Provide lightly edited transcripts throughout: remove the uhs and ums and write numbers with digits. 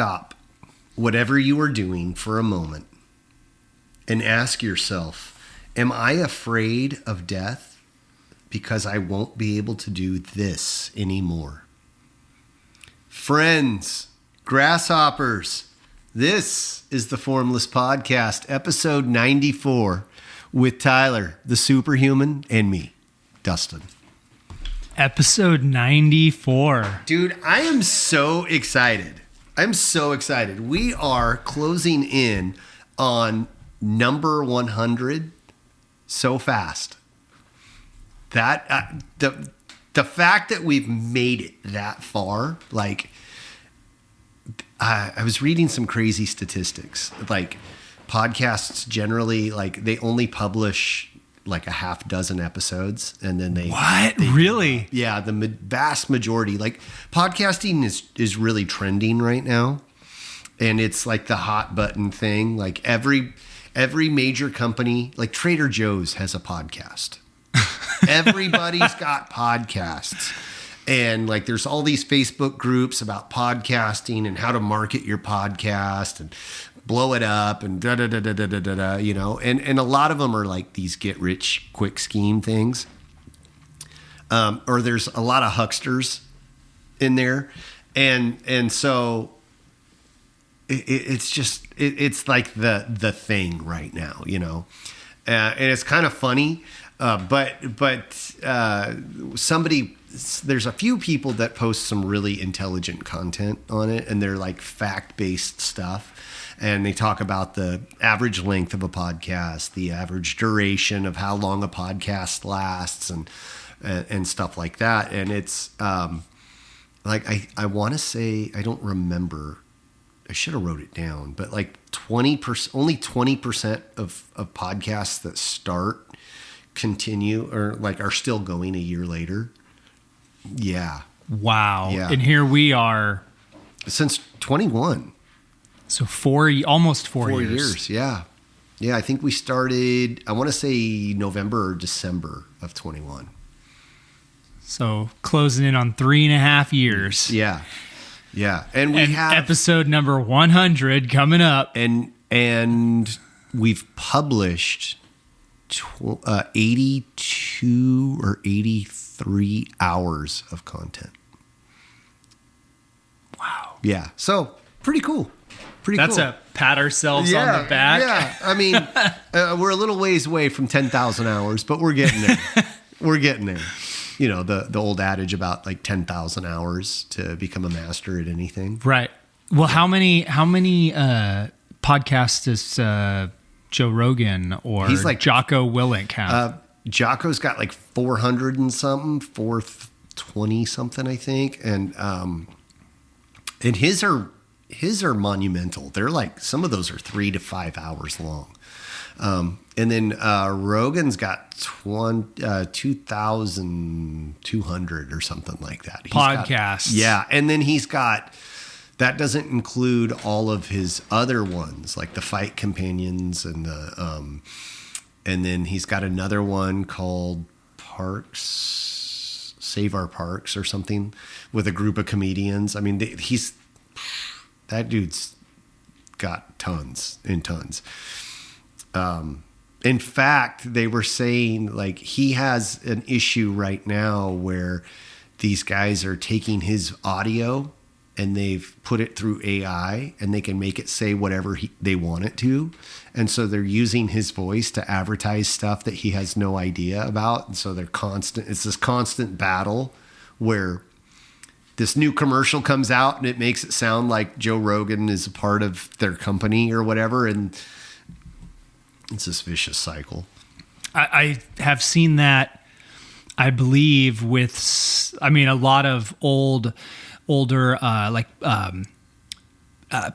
stop whatever you are doing for a moment and ask yourself, am I afraid of death because I won't be able to do this anymore? Friends, grasshoppers, this is the Formless Podcast, episode 94, with Tyler, the superhuman, and me, Dustin. Episode 94. Dude, I am so excited. I'm so excited. We are closing in on number 100 so fast. That the fact that we've made it that far, like, I was reading some crazy statistics. Like, podcasts generally, like, they only publish like a half dozen episodes, and then they really? Yeah, the vast majority. Like, podcasting is really trending right now, and it's like the hot button thing. Like, every major company, like Trader Joe's has a podcast. Everybody's got podcasts. And like, there's all these Facebook groups about podcasting and how to market your podcast and blow it up and you know, and a lot of them are like these get rich quick scheme things. Or there's a lot of hucksters in there. And so it's like the thing right now, you know, and it's kind of funny. But there's a few people that post some really intelligent content on it, and they're like fact-based stuff. And they talk about the average length of a podcast, the average duration of how long a podcast lasts, and stuff like that. And it's like, I want to say, I don't remember, I should have wrote it down, but like 20%, only 20% of podcasts that start continue or like are still going a year later. Yeah. Wow. Yeah. And here we are. Since 21. So almost four years. Yeah. Yeah. I think we started, I want to say November or December of 21. So closing in on 3.5 years. Yeah. Yeah. And we have episode number 100 coming up. And we've published 82 or 83 hours of content. Wow. Yeah. So pretty cool. That's cool. a pat ourselves on the back. Yeah. I mean, we're a little ways away from 10,000 hours, but we're getting there. We're getting there. You know, the old adage about like 10,000 hours to become a master at anything. Right. Well, how many podcasts does Joe Rogan or he's like Jocko Willink have? Jocko's got like 400 and something, 420 something, I think. And his are monumental. They're like, some of those are 3 to 5 hours long. And then Rogan's got 2,200 or something like that. Podcasts. Yeah. And then he's got, that doesn't include all of his other ones, like the Fight Companions and and then he's got another one called Save Our Parks or something, with a group of comedians. I mean, that dude's got tons and tons. In fact, they were saying like he has an issue right now where these guys are taking his audio and they've put it through AI and they can make it say whatever they want it to. And so they're using his voice to advertise stuff that he has no idea about. And so it's this constant battle where this new commercial comes out and it makes it sound like Joe Rogan is a part of their company or whatever. And it's this vicious cycle. I have seen that, I believe, with, I mean, a lot of older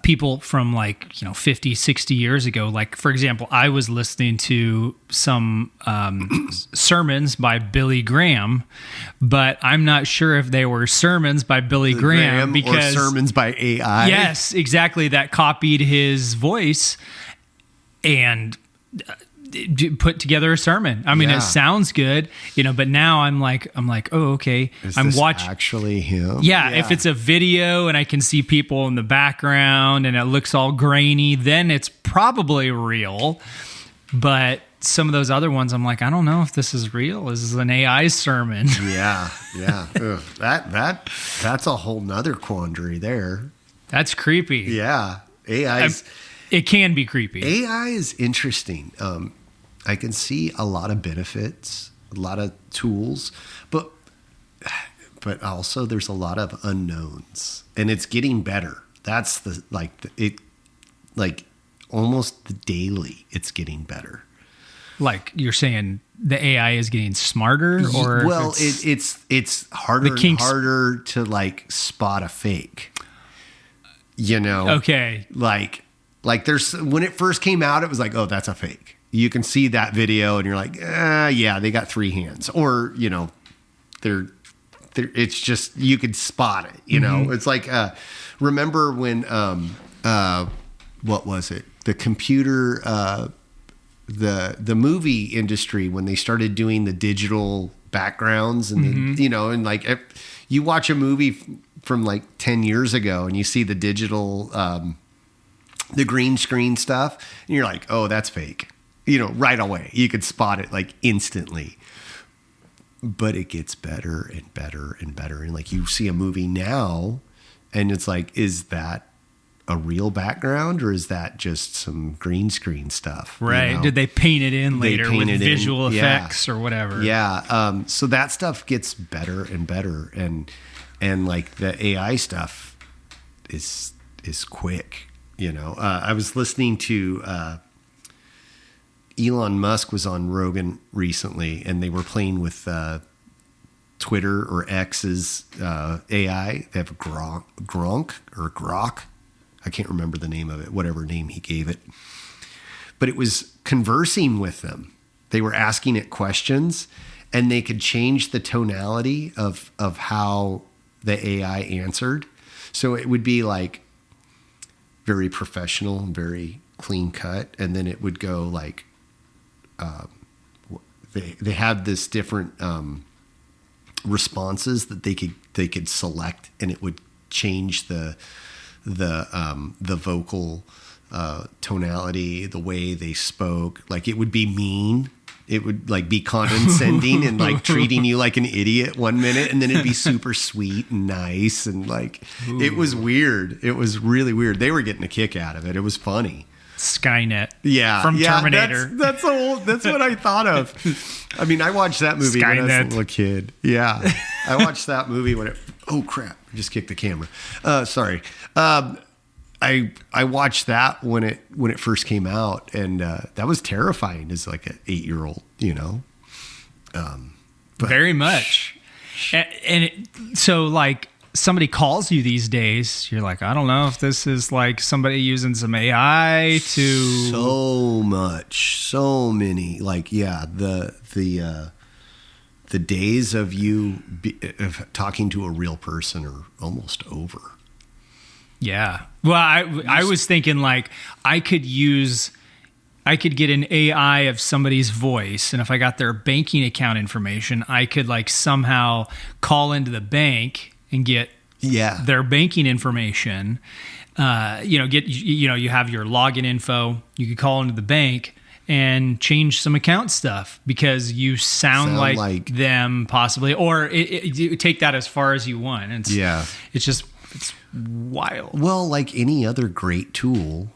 people from like, 50, 60 years ago. Like, for example, I was listening to some sermons by Billy Graham, but I'm not sure if they were sermons by Billy Graham because or sermons by AI. Yes, exactly. That copied his voice. And put together a sermon. I mean, Yeah. it sounds good, but now I'm like, oh, okay. Is I'm this watching. actually him? Yeah, if it's a video and I can see people in the background and it looks all grainy, then it's probably real. But some of those other ones, I'm like, I don't know if this is real. This is an AI sermon. Yeah. Ugh, that's a whole nother quandary there. That's creepy. Yeah. It can be creepy. AI is interesting. I can see a lot of benefits, a lot of tools, but also there's a lot of unknowns, and it's getting better. That's almost daily it's getting better. Like you're saying the AI is getting smarter, or well, it's harder and harder to like spot a fake. Okay. Like there's, when it first came out, it was like, oh, that's a fake. You can see that video and you're like, yeah, they got 3 hands, or they're it's just, you could spot it. It's like, remember when what was it? The computer, the movie industry, when they started doing the digital backgrounds and and like you watch a movie from like 10 years ago and you see the digital, the green screen stuff, and you're like, oh, that's fake. Right away. You could spot it like instantly. But it gets better and better and better. And like you see a movie now and it's like, is that a real background or is that just some green screen stuff? Right. Did they paint it in later with visual effects or whatever? Yeah. So that stuff gets better and better. And like the AI stuff is quick. I was listening to Elon Musk was on Rogan recently, and they were playing with Twitter or X's AI. They have Grok. I can't remember the name of it, whatever name he gave it. But it was conversing with them. They were asking it questions, and they could change the tonality of how the AI answered. So it would be like very professional and very clean cut. And then it would go like, they had this different responses that they could select, and it would change the vocal tonality, the way they spoke. Like it would be mean. It would like be condescending and like treating you like an idiot one minute, and then it'd be super sweet and nice, and like it was weird. It was really weird. They were getting a kick out of it. It was funny. Skynet. Yeah. From Terminator. That's what I thought of. I mean, I watched that movie when I was a little kid. Yeah. I watched that movie when oh crap, I just kicked the camera. Sorry. I watched that when it first came out, and that was terrifying as like an 8-year-old, Very much. So like somebody calls you these days, you're like, I don't know if this is like somebody using some AI to so many, like, yeah, the days of of talking to a real person are almost over. Yeah. Well, I was thinking like I could get an AI of somebody's voice, and if I got their banking account information, I could like somehow call into the bank and get their banking information. You have your login info. You could call into the bank and change some account stuff because you sound like them possibly, or you take that as far as you want. It's wild. Well, like any other great tool,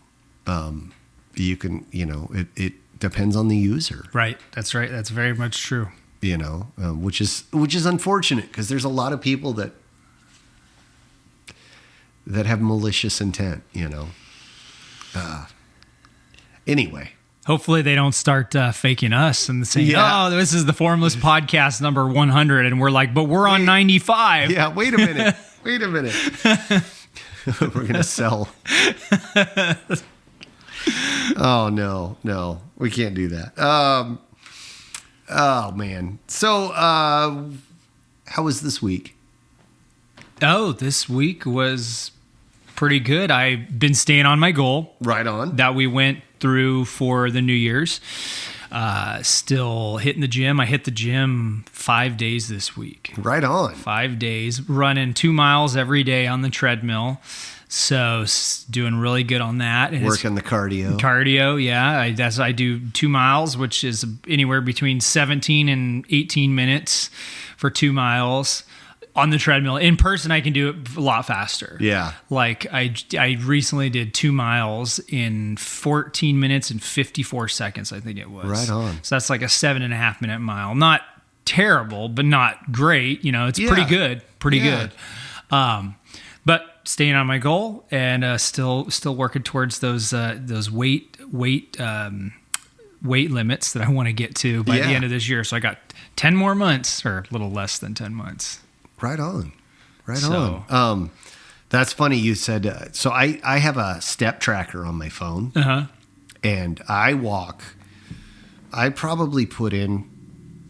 you can, it depends on the user. Right. That's right. That's very much true. Which is unfortunate because there's a lot of people that have malicious intent, Anyway. Hopefully they don't start faking us and saying, oh, this is the Formless podcast number 100. And we're like, but we're on 95. Yeah, wait a minute. We're going to sell. Oh, no. We can't do that. Oh, man. So how was this week? Oh, this week was pretty good. I've been staying on my goal. Right on. That we went through for the New Year's. Still hitting the gym. I hit the gym 5 days this week. Right on. 5 days. Running 2 miles every day on the treadmill. So doing really good on that. And working the cardio. Cardio, yeah. I do 2 miles, which is anywhere between 17 and 18 minutes for 2 miles. On the treadmill. In person, I can do it a lot faster. Yeah. Like I recently did 2 miles in 14 minutes and 54 seconds, I think it was. Right on. So that's like a 7.5 minute mile. Not terrible, but not great. You know, it's pretty good. Pretty good. But staying on my goal and still working towards those weight limits that I want to get to by the end of this year. So I got 10 more months, or a little less than 10 months. Right on. On. That's funny you said, so I have a step tracker on my phone. And I probably put in,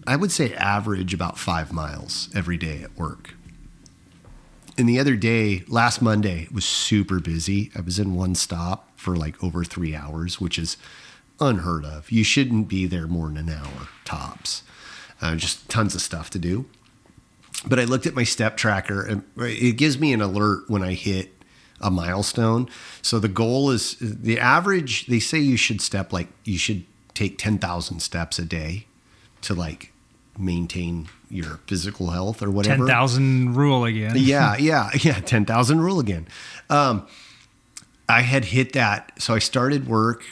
I would say average about 5 miles every day at work. And the other day, last Monday, it was super busy. I was in one stop for like over 3 hours, which is unheard of. You shouldn't be there more than an hour tops. Just tons of stuff to do. But I looked at my step tracker and it gives me an alert when I hit a milestone. So the goal is the average. They say you should take 10,000 steps a day to like maintain your physical health or whatever. 10,000 rule again. Yeah. 10,000 rule again. I had hit that. So I started work.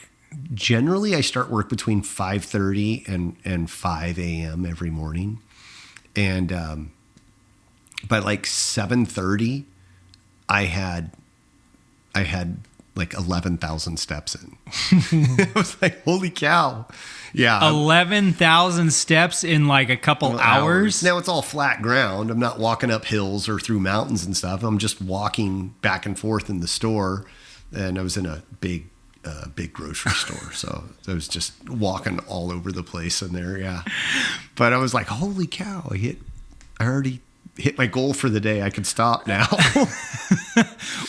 Generally, I start work between 5:30 and 5 a.m. every morning. And, by like 7:30, I had like 11,000 steps in. I was like, holy cow. Yeah. 11,000 steps in like a couple hours. Now it's all flat ground. I'm not walking up hills or through mountains and stuff. I'm just walking back and forth in the store. And I was in a big grocery store. So I was just walking all over the place in there. Yeah. But I was like, holy cow, I already hit my goal for the day. I could stop now.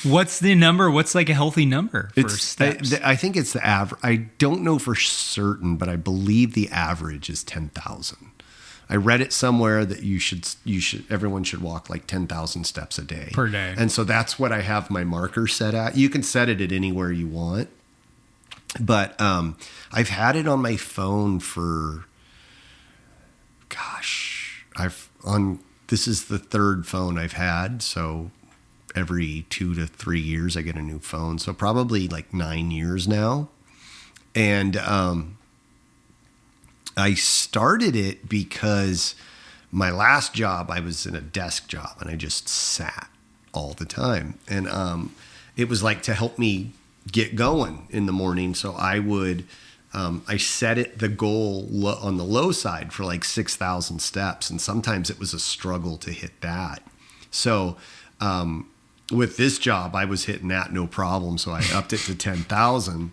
What's the number? What's like a healthy number for steps? I think it's the average. I don't know for certain, but I believe the average is 10,000. I read it somewhere that everyone should walk like 10,000 steps a day. Per day. And so that's what I have my marker set at. You can set it at anywhere you want. But I've had it on my phone for, this is the third phone I've had. So every 2 to 3 years, I get a new phone. So probably like 9 years now. And I started it because my last job, I was in a desk job and I just sat all the time. And it was like to help me get going in the morning. So I would, I set the goal on the low side for like 6,000 steps. And sometimes it was a struggle to hit that. So with this job, I was hitting that no problem. So I upped it to 10,000.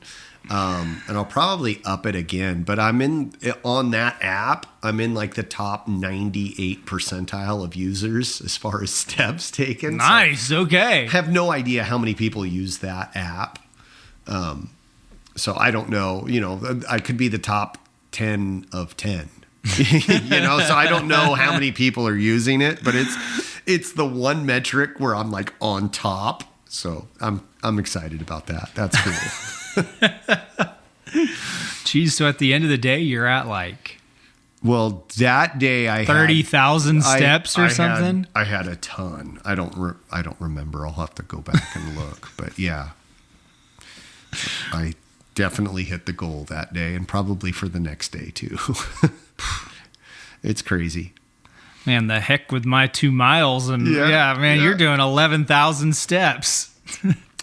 And I'll probably up it again, but on that app, I'm in like the top 98 percentile of users as far as steps taken. Nice. So okay. I have no idea how many people use that app. So I don't know, I could be the top 10 of 10, so I don't know how many people are using it, but it's the one metric where I'm like on top. So I'm excited about that. That's cool. Geez, so at the end of the day, you're at like, well, that day I 30,000 steps or something. I had a ton. I don't remember. I'll have to go back and look. But yeah, I definitely hit the goal that day, and probably for the next day too. It's crazy. Man, the heck with my 2 miles, and you're doing 11,000 steps.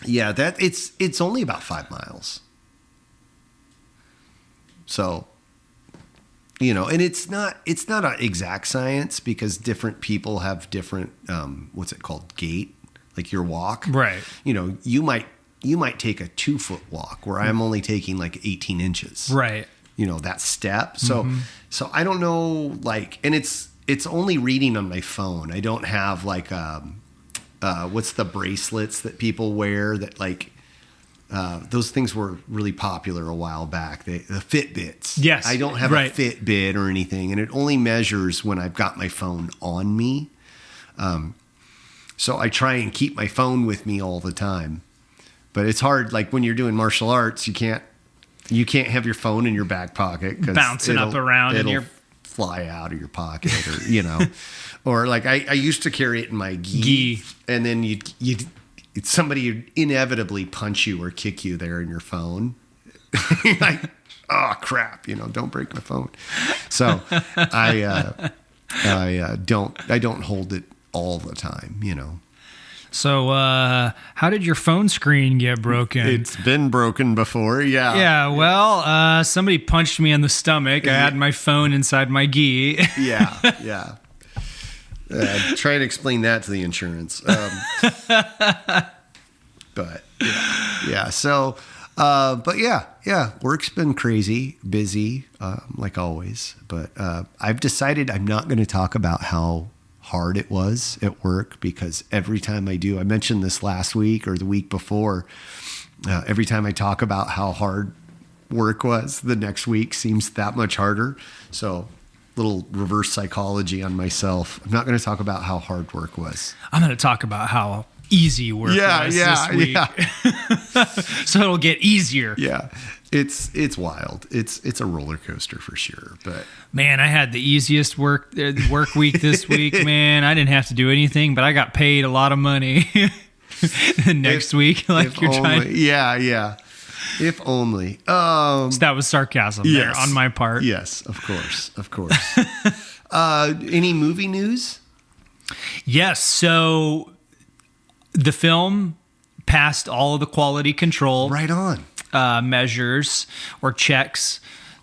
Yeah, it's only about 5 miles. So, and it's not an exact science because different people have different, what's it called? Gait, like your walk. Right. You might take a 2-foot walk where I'm only taking like 18 inches. Right. That step. So, so I don't know, like, and it's only reading on my phone. I don't have like, what's the bracelets that people wear that like, those things were really popular a while back. The Fitbits. Yes. I don't have a Fitbit or anything, and it only measures when I've got my phone on me. So I try and keep my phone with me all the time. But it's hard. Like when you're doing martial arts, you can't have your phone in your back pocket because bouncing up around and you're fly out of your pocket, or or like I used to carry it in my gi. And then somebody would inevitably punch you or kick you there in your phone. Like, oh crap, don't break my phone. So I don't hold it all the time, So how did your phone screen get broken? It's been broken before, yeah. Yeah, well, somebody punched me in the stomach. I had my phone inside my gi. Yeah. Try and explain that to the insurance. But yeah. So, but yeah. Work's been crazy, busy, like always. But I've decided I'm not going to talk about how hard it was at work, because every time I do, I mentioned this last week or the week before, every time I talk about how hard work was, the next week seems that much harder. So little reverse psychology on myself. I'm not going to talk about how hard work was. I'm going to talk about how easy work was this week. Yeah. So it'll get easier. Yeah. It's wild. It's a roller coaster for sure. But man, I had the easiest work week this week, man. I didn't have to do anything, but I got paid a lot of money next week. Like you're trying. Yeah. If only. So that was sarcasm there on my part. Yes, of course. Any movie news? Yes. So the film passed all of the quality control. Right on. Measures or checks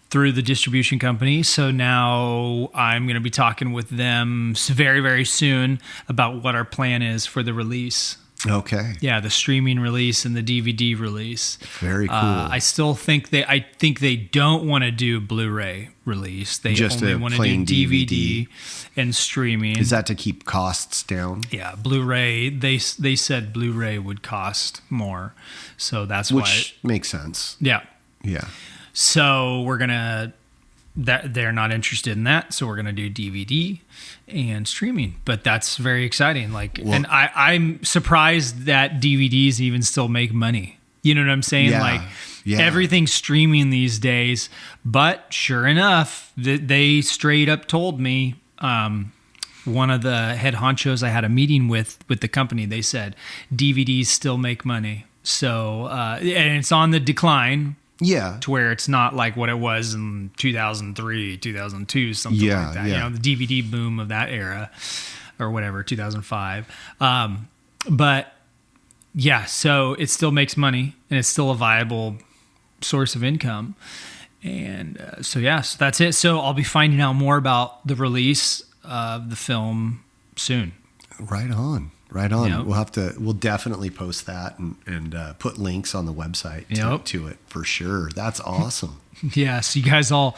through the distribution company. So now I'm going to be talking with them very, very soon about what our plan is for the release. Okay. Yeah, the streaming release and the DVD release. Very cool. I still think they don't want to do Blu-ray release. They just only want to do DVD and streaming. Is that to keep costs down? Yeah, Blu-ray. They said Blu-ray would cost more, so that's which makes sense. Yeah. So we're gonna. They're not interested in that, so we're gonna do DVD and streaming. But that's very exciting. And I'm surprised that DVDs even still make money. You know what I'm saying? Everything's streaming these days. But sure enough, they straight up told me. One of the head honchos I had a meeting with the company, they said DVDs still make money. So and it's on the decline. Yeah. To where it's not like what it was in 2003, 2002, something like that. Yeah. The DVD boom of that era or whatever, 2005. But yeah, so it still makes money and it's still a viable source of income. And so that's it. So I'll be finding out more about the release of the film soon. Right on. Yep. We'll definitely post that and put links on the website to it for sure. That's awesome. Yeah. So you guys I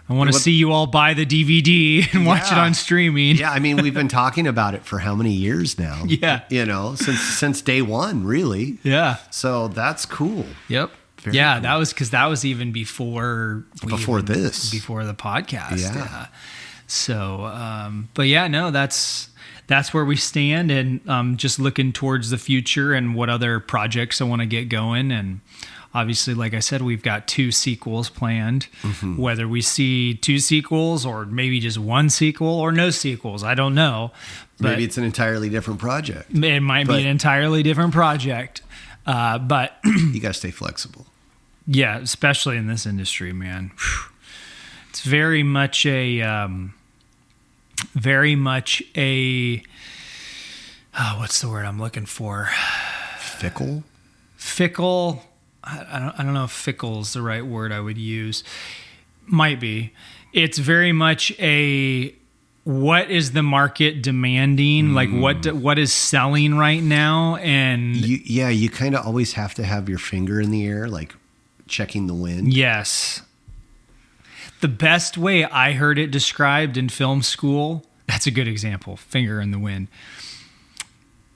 want to see you all buy the DVD and watch it on streaming. Yeah. I mean, we've been talking about it for how many years now? Yeah. Since day one, really. Yeah. So that's cool. Yep. Very cool. That was even before the podcast. Yeah. So, but yeah, no, that's where we stand, and just looking towards the future and what other projects I want to get going. And obviously, like I said, we've got 2 sequels planned. Mm-hmm. Whether we see 2 sequels or maybe just 1 sequel or no sequels, I don't know. But maybe it's an entirely different project. It might be an entirely different project. But you got to stay flexible. Yeah, especially in this industry, man. It's very much a what's the word I'm looking for? Fickle. I don't know if fickle is the right word I would use. Might be. It's very much what is the market demanding? Like what is selling right now? And you kind of always have to have your finger in the air, like checking the wind. Yes. The best way I heard it described in film school, that's a good example, finger in the wind.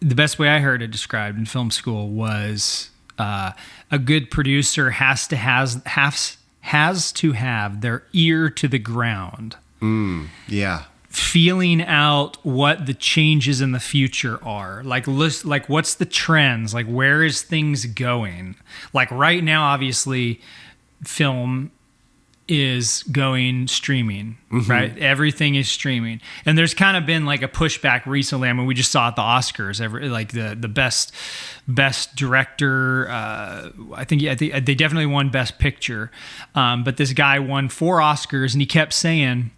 the best way I heard it described in film school was a good producer has to have their ear to the ground. Yeah. Feeling out what the changes in the future are. Like what's the trends? Like, where is things going? Like right now, obviously, film is going streaming, right? Everything is streaming. And there's kind of been like a pushback recently. I mean, we just saw at the Oscars, like the best director. I think they definitely won Best Picture. But this guy won 4 Oscars, and he kept saying,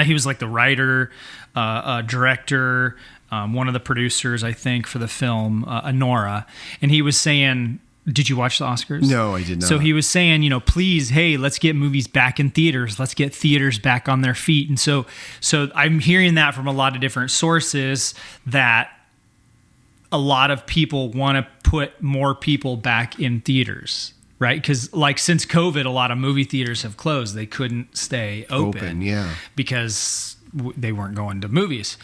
he was like the writer, director, one of the producers, I think, for the film, Anora. And he was saying, did you watch the Oscars? No, I did not. So he was saying, please, hey, let's get movies back in theaters. Let's get theaters back on their feet. And so I'm hearing that from a lot of different sources, that a lot of people want to put more people back in theaters, right? Because like since COVID, a lot of movie theaters have closed. They couldn't stay open, yeah, because they weren't going to movies.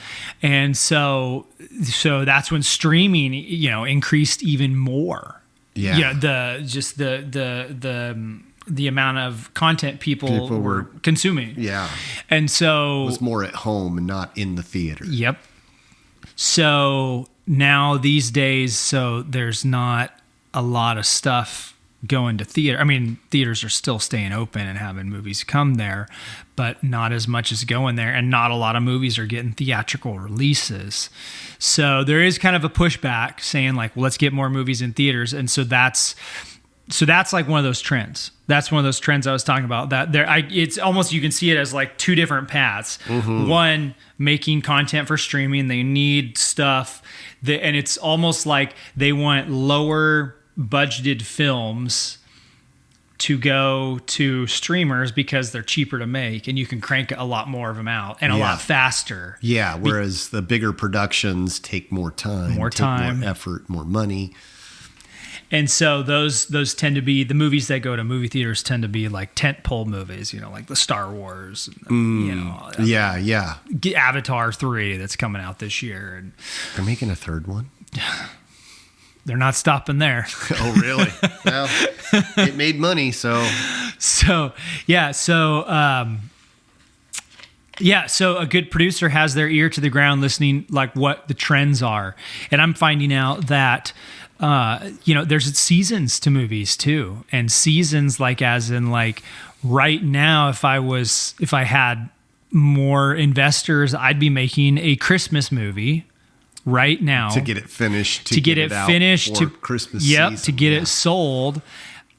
And so that's when streaming, increased even more. Yeah. The amount of content people were consuming. Yeah. And so it was more at home and not in the theater. Yep. So now these days, there's not a lot of stuff going to theater. I mean, theaters are still staying open and having movies come there, but not as much as going there, and not a lot of movies are getting theatrical releases. So there is kind of a pushback saying like, well, let's get more movies in theaters. And so that's like one of those trends. That's one of those trends I was talking about. It's almost, you can see it as like 2 different paths. One, making content for streaming. They need stuff and it's almost like they want lower budgeted films to go to streamers because they're cheaper to make, and you can crank a lot more of them out and a lot faster. Yeah, whereas the bigger productions take more time, more effort, more money. And so those tend to be the movies that go to movie theaters, tend to be like tentpole movies, like the Star Wars, Avatar 3 that's coming out this year, and they're making a 3rd one. They're not stopping there. Oh, really? Well, it made money, so a good producer has their ear to the ground, listening like what the trends are. And I'm finding out that there's seasons to movies too, and seasons like as in like right now, if I had more investors, I'd be making a Christmas movie right now to get it finished, to get it finished for Christmas season. To get it sold.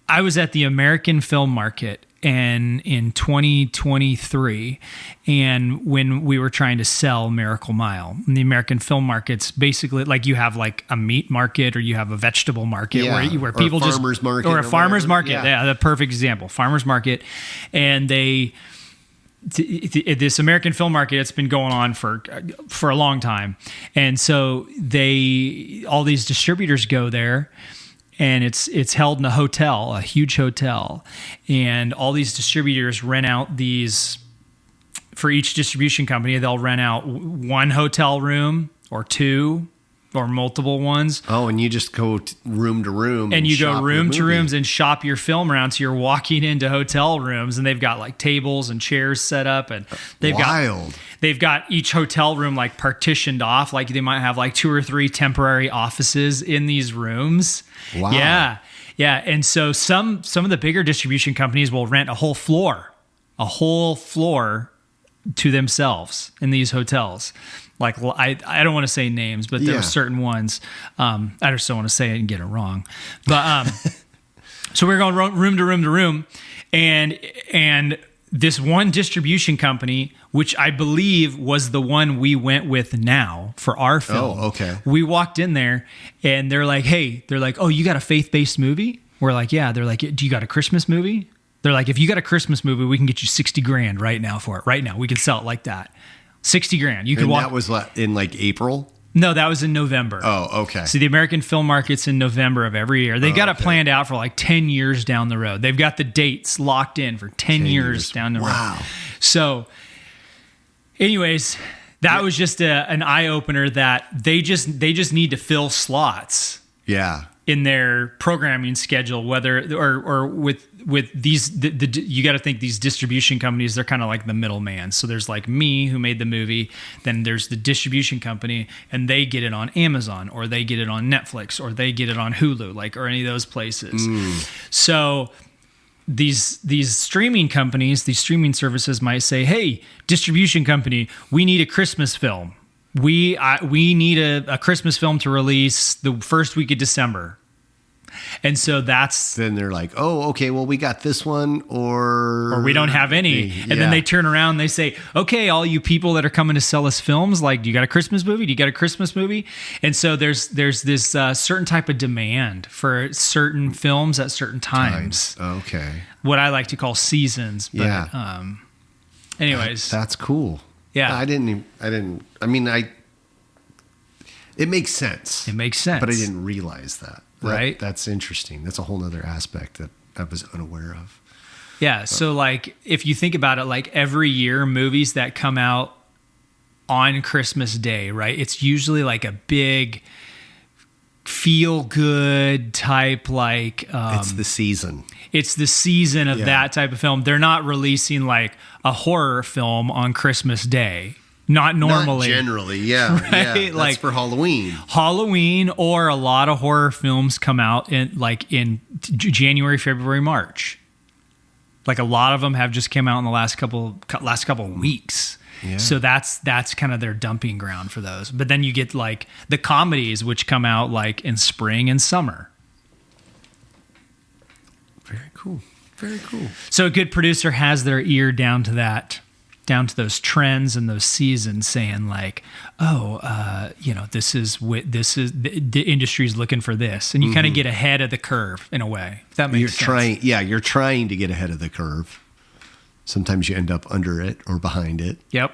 I was at the American Film Market in 2023, and when we were trying to sell Miracle Mile, and the American Film Market's basically like you have like a meat market or you have a vegetable market where people just market or a farmer's market. Yeah, the perfect example, farmer's market, and this American Film Market, it's been going on for a long time, and so all these distributors go there, and it's held in a hotel, a huge hotel, and all these distributors rent out these. For each distribution company, they'll rent out 1 hotel room or 2 or multiple ones. Oh, and you just go room to room. And you go room to rooms and shop your film around. So you're walking into hotel rooms, and they've got like tables and chairs set up, and they've got each hotel room like partitioned off. Like they might have like 2 or 3 temporary offices in these rooms. Wow. Yeah. And so some of the bigger distribution companies will rent a whole floor to themselves in these hotels. Like, I don't want to say names, but there are certain ones. I just don't want to say it and get it wrong. But so we're going room to room to room, and this one distribution company, which I believe was the one we went with now for our film. Oh, okay. We walked in there, and they're like, oh, you got a faith-based movie? We're like, yeah. They're like, do you got a Christmas movie? They're like, if you got a Christmas movie, we can get you $60,000 right now for it. Right now, we can sell it like that. $60,000. You could walk. That was in like April? No, that was in November. Oh, okay. So the American Film Market's in November of every year. They got it planned out for like 10 years down the road. They've got the dates locked in for 10 years down the road. Wow. So anyways, That was just an eye opener that they just need to fill slots Yeah. in their programming schedule, whether or with these you got to think these distribution companies, they're kind of like the middleman. So there's like me who made the movie, then there's the distribution company, and they get it on Amazon or they get it on Netflix or they get it on Hulu, like, or any of those places. So these streaming companies, these streaming services might say, "Hey, distribution company, we need a Christmas film. We need a Christmas film to release the first week of December." And so then they're like, "Oh, okay, well, we got this one, or we don't have any." And then they turn around and they say, "Okay, all you people that are coming to sell us films, like, do you got a Christmas movie? Do you got a Christmas movie?" And so there's this certain type of demand for certain films at certain times. Okay. What I like to call seasons. But, Yeah. Anyways, that's cool. Yeah. I mean, it makes sense. It makes sense. But I didn't realize that. Right. That's interesting. That's a whole nother aspect that I was unaware of. Yeah. So, like, if you think about it, like, every year, movies that come out on Christmas Day, right? It's usually like a big feel good type, like, it's the season. It's the season of that type of film. They're not releasing like a horror film on Christmas Day. Not normally. Not generally, yeah. Right? Yeah. That's Like for Halloween. Halloween, or a lot of horror films come out in January, February, March. Like, a lot of them have just come out in the last couple of weeks. Yeah. So that's kind of their dumping ground for those. But then you get like the comedies, which come out like in spring and summer. Very cool. Very cool. So a good producer has their ear down to those trends and those seasons, saying like, this is the industry's looking for this, and you kind of get ahead of the curve in a way. If that makes sense. You're trying to get ahead of the curve. Sometimes you end up under it or behind it. Yep.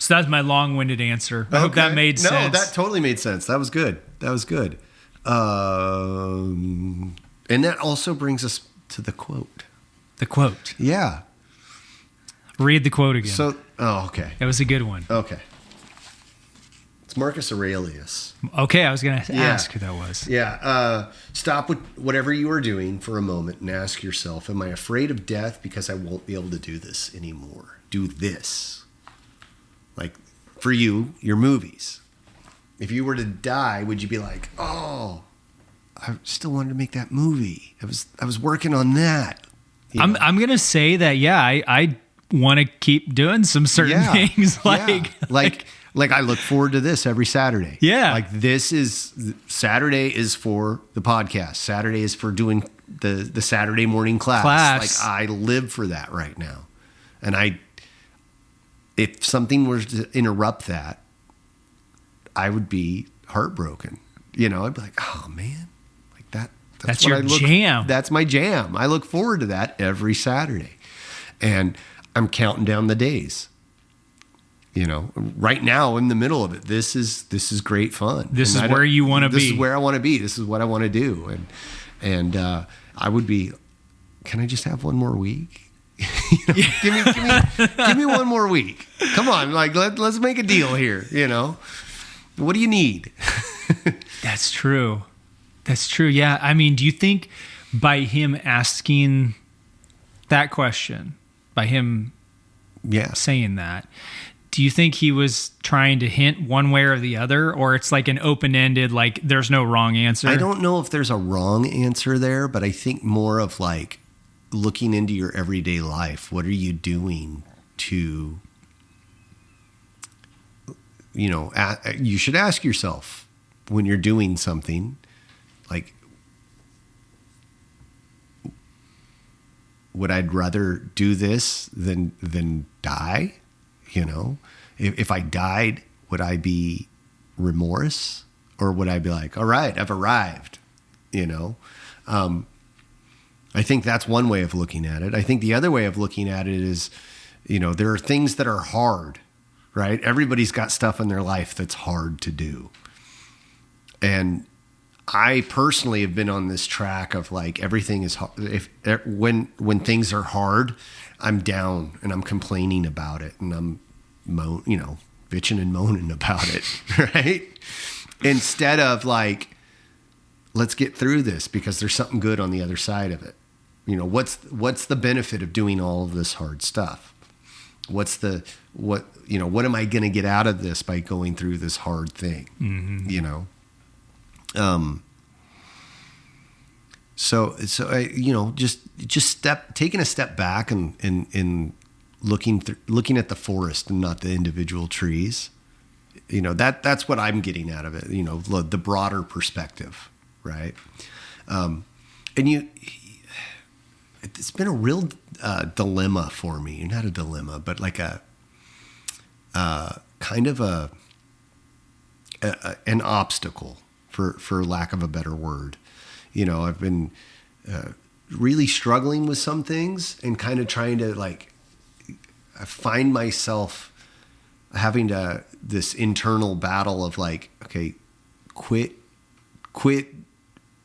So that's my long-winded answer. I hope that made sense. No, that totally made sense. That was good. And that also brings us to the quote. The quote. Yeah. Read the quote again. Okay. It was a good one. Okay. It's Marcus Aurelius. Okay, I was going to ask who that was. Yeah. Stop with whatever you are doing for a moment and ask yourself, am I afraid of death because I won't be able to do this anymore? Do this. Like, for you, your movies. If you were to die, would you be like, oh, I still wanted to make that movie. I was working on that. I'm going to say that, I want to keep doing some certain things. Like I look forward to this every Saturday. Yeah. Like, Saturday is for the podcast. Saturday is for doing the Saturday morning class. Like, I live for that right now. And if something were to interrupt that, I would be heartbroken. I'd be like, oh man, like that's your jam. That's my jam. I look forward to that every Saturday. And I'm counting down the days. Right now in the middle of it, this is great fun. This is where you want to be. This is where I want to be. This is what I want to do. And I would be, can I just have one more week? Give me one more week. Come on, like let's make a deal here. What do you need? That's true. Yeah. I mean, do you think by him asking that question, by him saying that, do you think he was trying to hint one way or the other, or it's like an open-ended, like there's no wrong answer? I don't know if there's a wrong answer there, but I think more of like looking into your everyday life. What are you doing to, you should ask yourself when you're doing something, like, would I rather do this than die? If I died, would I be remorse, or would I be like, all right, I've arrived? I think that's one way of looking at it. I think the other way of looking at it is, there are things that are hard, right? Everybody's got stuff in their life that's hard to do. And I personally have been on this track of like, everything is hard. When things are hard, I'm down and I'm complaining about it and I'm bitching and moaning about it, right? Instead of like, let's get through this because there's something good on the other side of it. You know, what's the benefit of doing all of this hard stuff? What am I going to get out of this by going through this hard thing? Mm-hmm. You know? So I, you know, just taking a step back and looking at the forest and not the individual trees. You know, that's what I'm getting out of it. You know, the broader perspective, right? And it's been a real dilemma for me. Not a dilemma, but like a kind of an obstacle, for lack of a better word. You know, I've been really struggling with some things and kind of trying to like, I find myself having this internal battle of like, okay, quit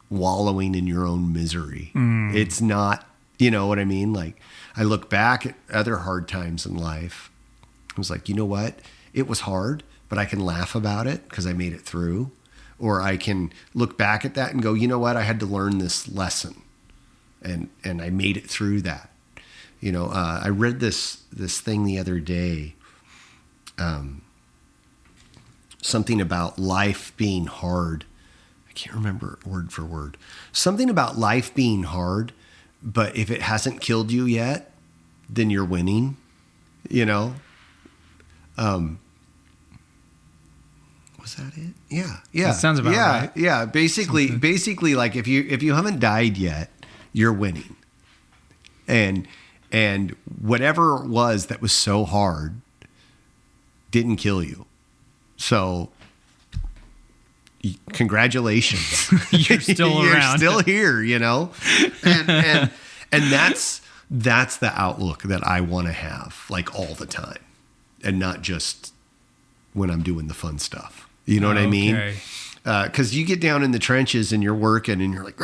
wallowing in your own misery. It's not, you know what I mean? Like, I look back at other hard times in life. I was like, you know what? It was hard, but I can laugh about it because I made it through. Or I can look back at that and go, you know what? I had to learn this lesson, and I made it through that. You know, I read this thing the other day, something about life being hard. I can't remember it word for word. Something about life being hard, but if it hasn't killed you yet, then you're winning. You know. Was that it? Yeah. That sounds about right. Yeah. Basically, like if you haven't died yet, you're winning. And whatever it was that was so hard didn't kill you. So congratulations. You're still around. You're still here, you know? And that's the outlook that I want to have, like, all the time, and not just when I'm doing the fun stuff. You know what I mean? Because you get down in the trenches and you're working and you're like,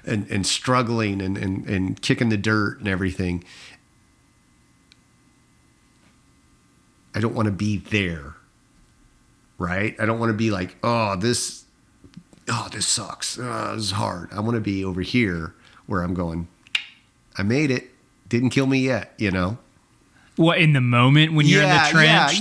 and struggling and kicking the dirt and everything. I don't want to be there, right? I don't want to be like, this sucks. This is hard. I want to be over here where I'm going, I made it. Didn't kill me yet, you know? What, in the moment when you're in the trench?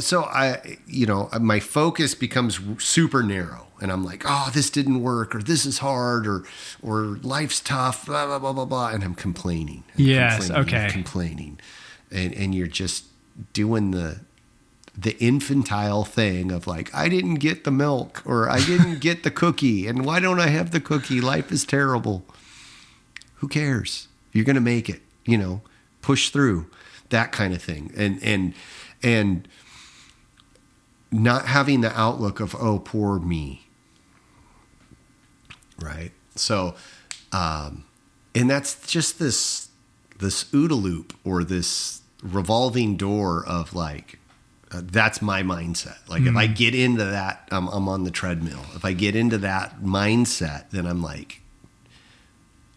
So I, you know, my focus becomes super narrow, and I'm like, this didn't work, or this is hard, or life's tough, blah, blah, blah, blah, blah. And I'm complaining. Complaining. And you're just doing the infantile thing of like, I didn't get the milk, or I didn't get the cookie. And why don't I have the cookie? Life is terrible. Who cares? You're going to make it, you know, push through. That kind of thing. And not having the outlook of, poor me. Right. So, and that's just this OODA loop, or this revolving door of like, that's my mindset. Like, if I get into that, I'm on the treadmill. If I get into that mindset, then I'm like,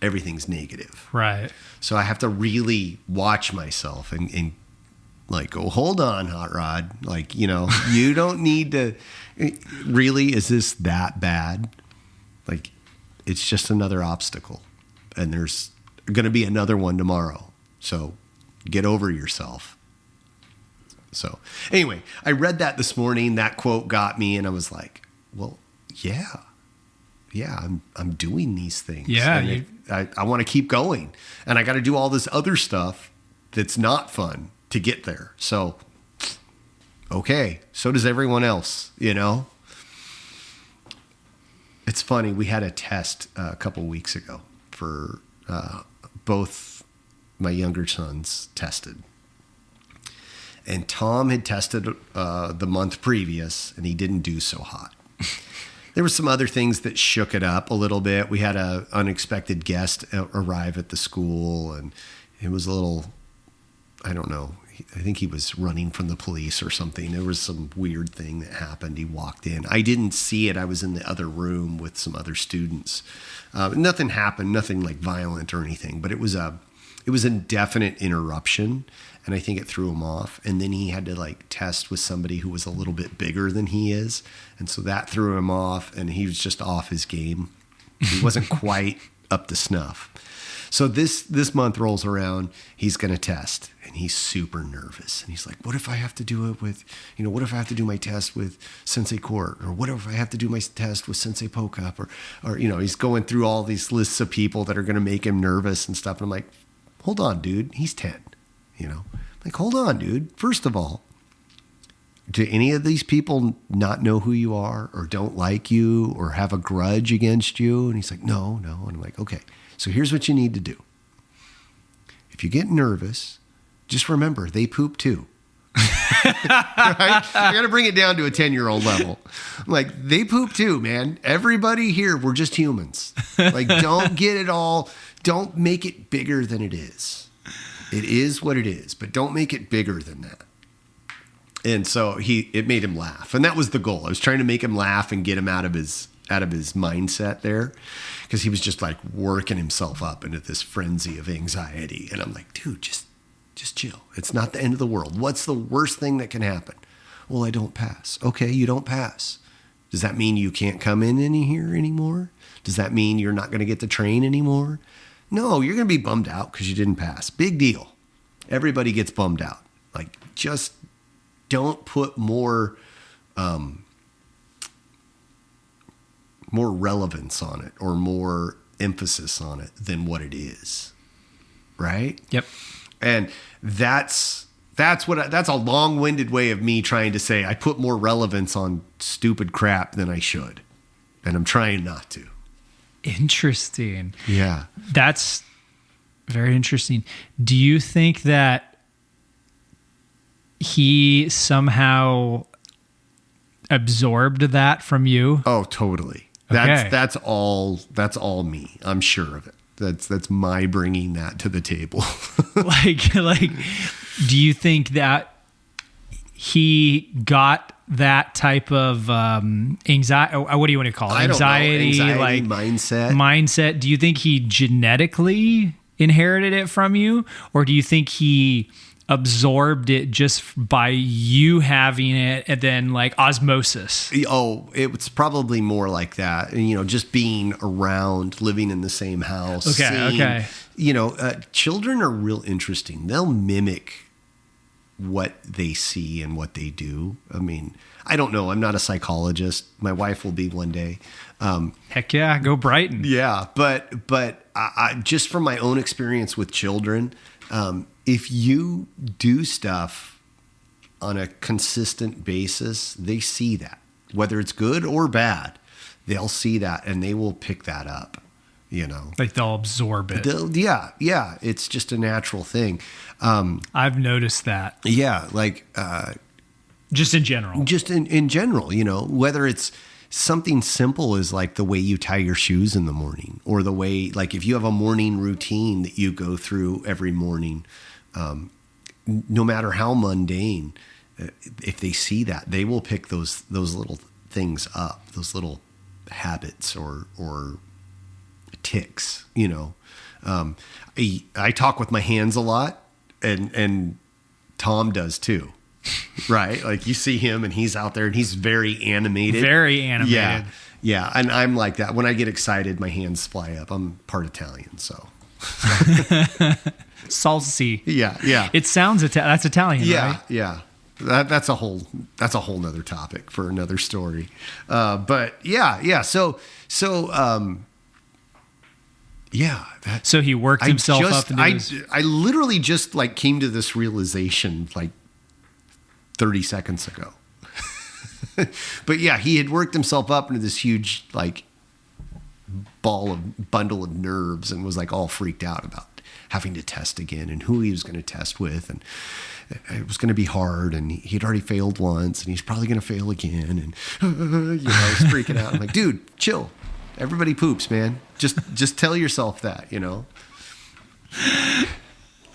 everything's negative. Right. So I have to really watch myself and like, go, hold on, Hot Rod. Like, you know, you don't need to, really, is this that bad? Like, it's just another obstacle, and there's going to be another one tomorrow. So get over yourself. So anyway, I read that this morning. That quote got me, and I was like, well, yeah, I'm doing these things. Yeah. I want to keep going, and I got to do all this other stuff that's not fun to get there. So, okay. So does everyone else, you know? It's funny. We had a test a couple weeks ago for both my younger sons tested. And Tom had tested the month previous, and he didn't do so hot. There were some other things that shook it up a little bit. We had an unexpected guest arrive at the school, and it was a little, I don't know, I think he was running from the police or something. There was some weird thing that happened. He walked in. I didn't see it. I was in the other room with some other students. Nothing happened, nothing like violent or anything, but it was it was indefinite interruption. And I think it threw him off. And then he had to like test with somebody who was a little bit bigger than he is. And so that threw him off, and he was just off his game. He wasn't quite up to snuff. So this month rolls around, he's going to test, and he's super nervous. And he's like, what if I have to do it with, what if I have to do my test with Sensei Court? Or what if I have to do my test with Sensei Poke-Up? Or he's going through all these lists of people that are going to make him nervous and stuff. And I'm like, hold on, dude, he's 10, Like, hold on, dude. First of all, do any of these people not know who you are or don't like you or have a grudge against you? And he's like, no. And I'm like, okay. So here's what you need to do. If you get nervous, just remember they poop too. Right? I got to bring it down to a 10-year-old level. I'm like, they poop too, man. Everybody here, we're just humans. Like, don't get it all. Don't make it bigger than it is. It is what it is, but don't make it bigger than that. And so it made him laugh. And that was the goal. I was trying to make him laugh and get him out of his mindset there, because he was just like working himself up into this frenzy of anxiety. And I'm like, dude, just chill. It's not the end of the world. What's the worst thing that can happen? Well, I don't pass. Okay, you don't pass. Does that mean you can't come in here anymore? Does that mean you're not going to get to train anymore? No, you're going to be bummed out because you didn't pass. Big deal. Everybody gets bummed out. Like, just don't put more relevance on it or more emphasis on it than what it is. Right? Yep. And that's a long-winded way of me trying to say I put more relevance on stupid crap than I should. And I'm trying not to. Interesting. Yeah. That's very interesting. Do you think that he somehow absorbed that from you? Oh, totally. Okay. That's all me. I'm sure of it. That's my bringing that to the table. like, do you think that he got that type of anxiety? What do you want to call it? Anxiety, like mindset. Do you think he genetically inherited it from you, or do you think he absorbed it just by you having it and then like osmosis? Oh, it's probably more like that. And, just being around, living in the same house. Okay. Children are real interesting. They'll mimic what they see and what they do. I mean, I don't know. I'm not a psychologist. My wife will be one day. Heck yeah, go Brighton. Yeah, but I just from my own experience with children, if you do stuff on a consistent basis, they see that. Whether it's good or bad, they'll see that and they will pick that up, Like they'll absorb it. Yeah. It's just a natural thing. I've noticed that. Yeah, like... just in general. Just in general, whether it's something simple as like the way you tie your shoes in the morning, or the way, like if you have a morning routine that you go through every morning, no matter how mundane, if they see that, they will pick those little things up, those little habits or ticks, I talk with my hands a lot, and Tom does too. Right? Like you see him and he's out there and he's very animated. Very animated. Yeah. And I'm like that. When I get excited, my hands fly up. I'm part Italian, so. Salsi. Yeah. It sounds that's Italian, right? Yeah. That's a whole nother topic for another story. But yeah. So he worked himself up into I literally just like came to this realization like 30 seconds ago. But yeah, he had worked himself up into this huge like bundle of nerves and was like all freaked out about having to test again and who he was going to test with, and it was going to be hard, and he'd already failed once and he's probably going to fail again, and he's freaking out. I'm like, dude, chill. Everybody poops, man. Just tell yourself that,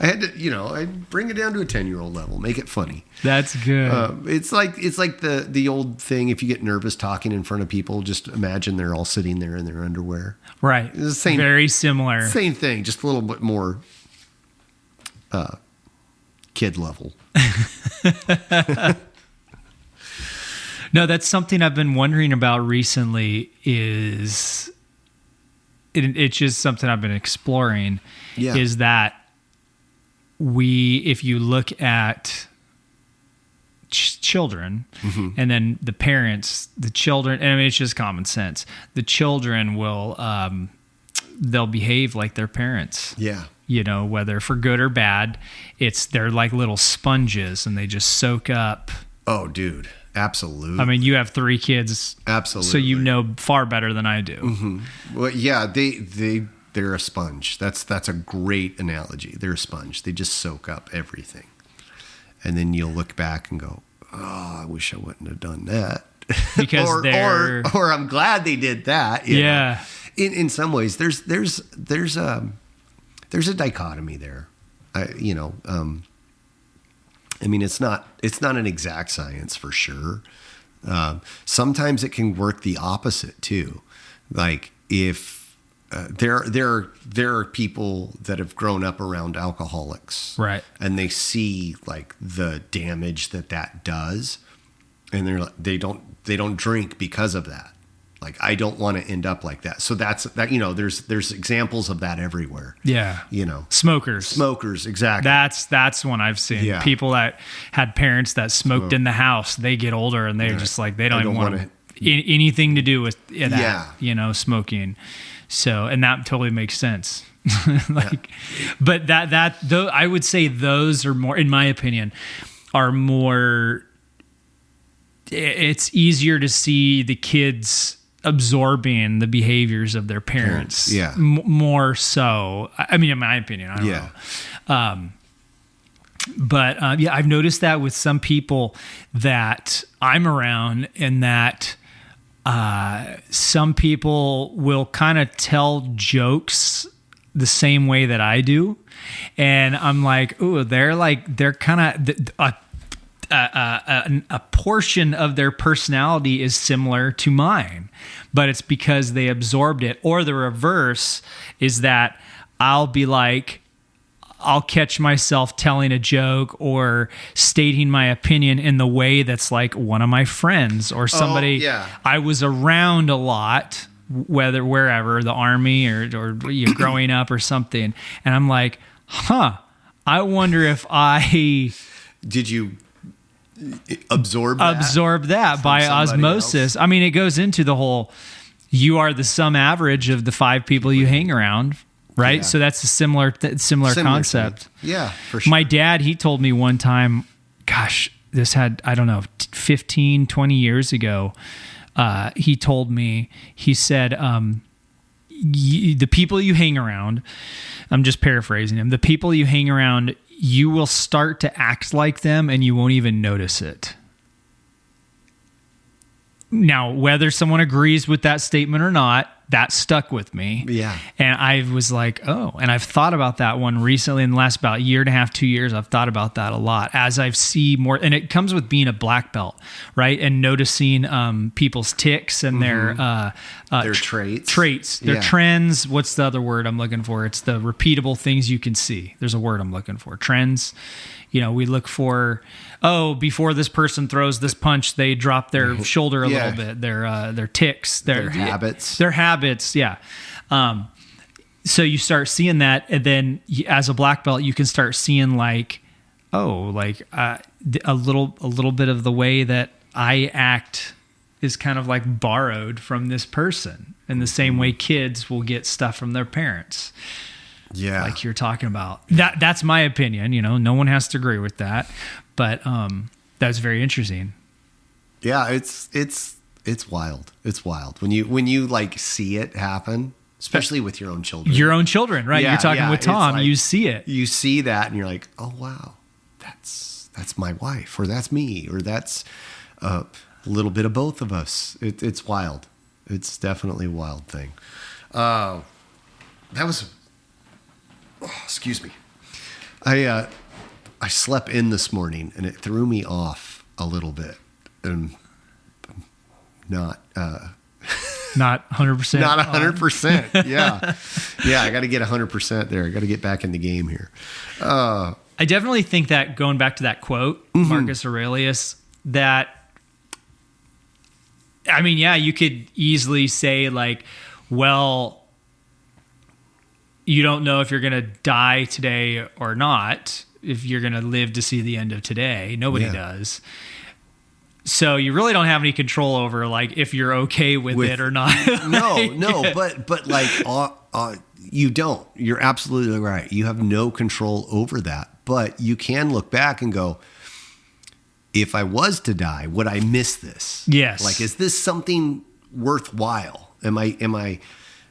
I had to, I bring it down to a 10-year-old level, make it funny. That's good. It's like the old thing. If you get nervous talking in front of people, just imagine they're all sitting there in their underwear. Right. It's the same, very similar. Same thing, just a little bit more kid level. No, that's something I've been wondering about recently. It's just something I've been exploring. Yeah. Is that if you look at children and then the parents, the children, and I mean, it's just common sense. The children will, they'll behave like their parents. Yeah. Whether for good or bad, they're like little sponges and they just soak up. Oh, dude. Absolutely. I mean, you have 3 kids. Absolutely. So you know far better than I do. Mm-hmm. Well, yeah, they're a sponge. That's a great analogy. They're a sponge. They just soak up everything. And then you'll look back and go, "Oh, I wish I wouldn't have done that." Because or I'm glad they did that. Yeah. In some ways, there's a dichotomy there. I mean, it's not an exact science for sure. Sometimes it can work the opposite too. Like if there are people that have grown up around alcoholics, right? And they see like the damage that does, and they don't drink because of that. Like, I don't want to end up like that. So that's that. There's examples of that everywhere. Yeah. Smokers, exactly. That's one I've seen. Yeah. People that had parents that smoked in the house, they get older and they're just like, they don't even want anything to do with that, smoking. So, and that totally makes sense. But though, I would say those are more, in my opinion, it's easier to see the kids absorbing the behaviors of their parents. Yeah. More so. I mean, in my opinion, I don't know. But I've noticed that with some people that I'm around, and that some people will kind of tell jokes the same way that I do. And I'm like, ooh, they're kind of, a portion of their personality is similar to mine, but it's because they absorbed it. Or the reverse is that I'll catch myself telling a joke or stating my opinion in the way that's like one of my friends or somebody I was around a lot, wherever, the army or growing up or something. And I'm like, I wonder if did you absorb that by osmosis else? I mean, it goes into the whole, you are the sum average of the 5 people you hang around, right? Yeah. So that's a similar concept. Yeah, for sure. My dad, he told me one time, gosh, this had, I don't know, 15, 20 years ago. He told me, he said, the people you hang around, I'm just paraphrasing him, the people you hang around, you will start to act like them and you won't even notice it. Now, whether someone agrees with that statement or not, that stuck with me. Yeah. And I was like, oh, and I've thought about that one recently in the last about 1.5 years, 2 years. I've thought about that a lot as I see more, and it comes with being a black belt, right? And noticing people's tics and their traits, their trends. What's the other word I'm looking for? It's the repeatable things you can see. There's a word I'm looking for. Trends. We look for, before this person throws this punch, they drop their shoulder a little bit. Their tics, their habits. Yeah. So you start seeing that, and then as a black belt, you can start seeing a little bit of the way that I act is kind of like borrowed from this person, in the same way kids will get stuff from their parents. Yeah. Like you're talking about. That's my opinion, no one has to agree with that, but that's very interesting. Yeah, it's wild. It's wild when you like see it happen, especially with your own children. Your own children, right? You're talking with Tom, you see it. You see that and you're like, "Oh wow. That's my wife, or that's me, or that's a little bit of both of us." It's wild. It's definitely a wild thing. That was excuse me. I slept in this morning and it threw me off a little bit, and not 100%. Not 100%. Yeah. I got to get 100% there. I got to get back in the game here. I definitely think that going back to that quote, Marcus Aurelius, that, I mean, yeah, you could easily say like, well, you don't know if you're going to die today or not, if you're going to live to see the end of today. Nobody does. So you really don't have any control over like if you're okay with it or not. But like you don't. You're absolutely right. You have no control over that. But you can look back and go, if I was to die, would I miss this? Yes. Like, is this something worthwhile? Am I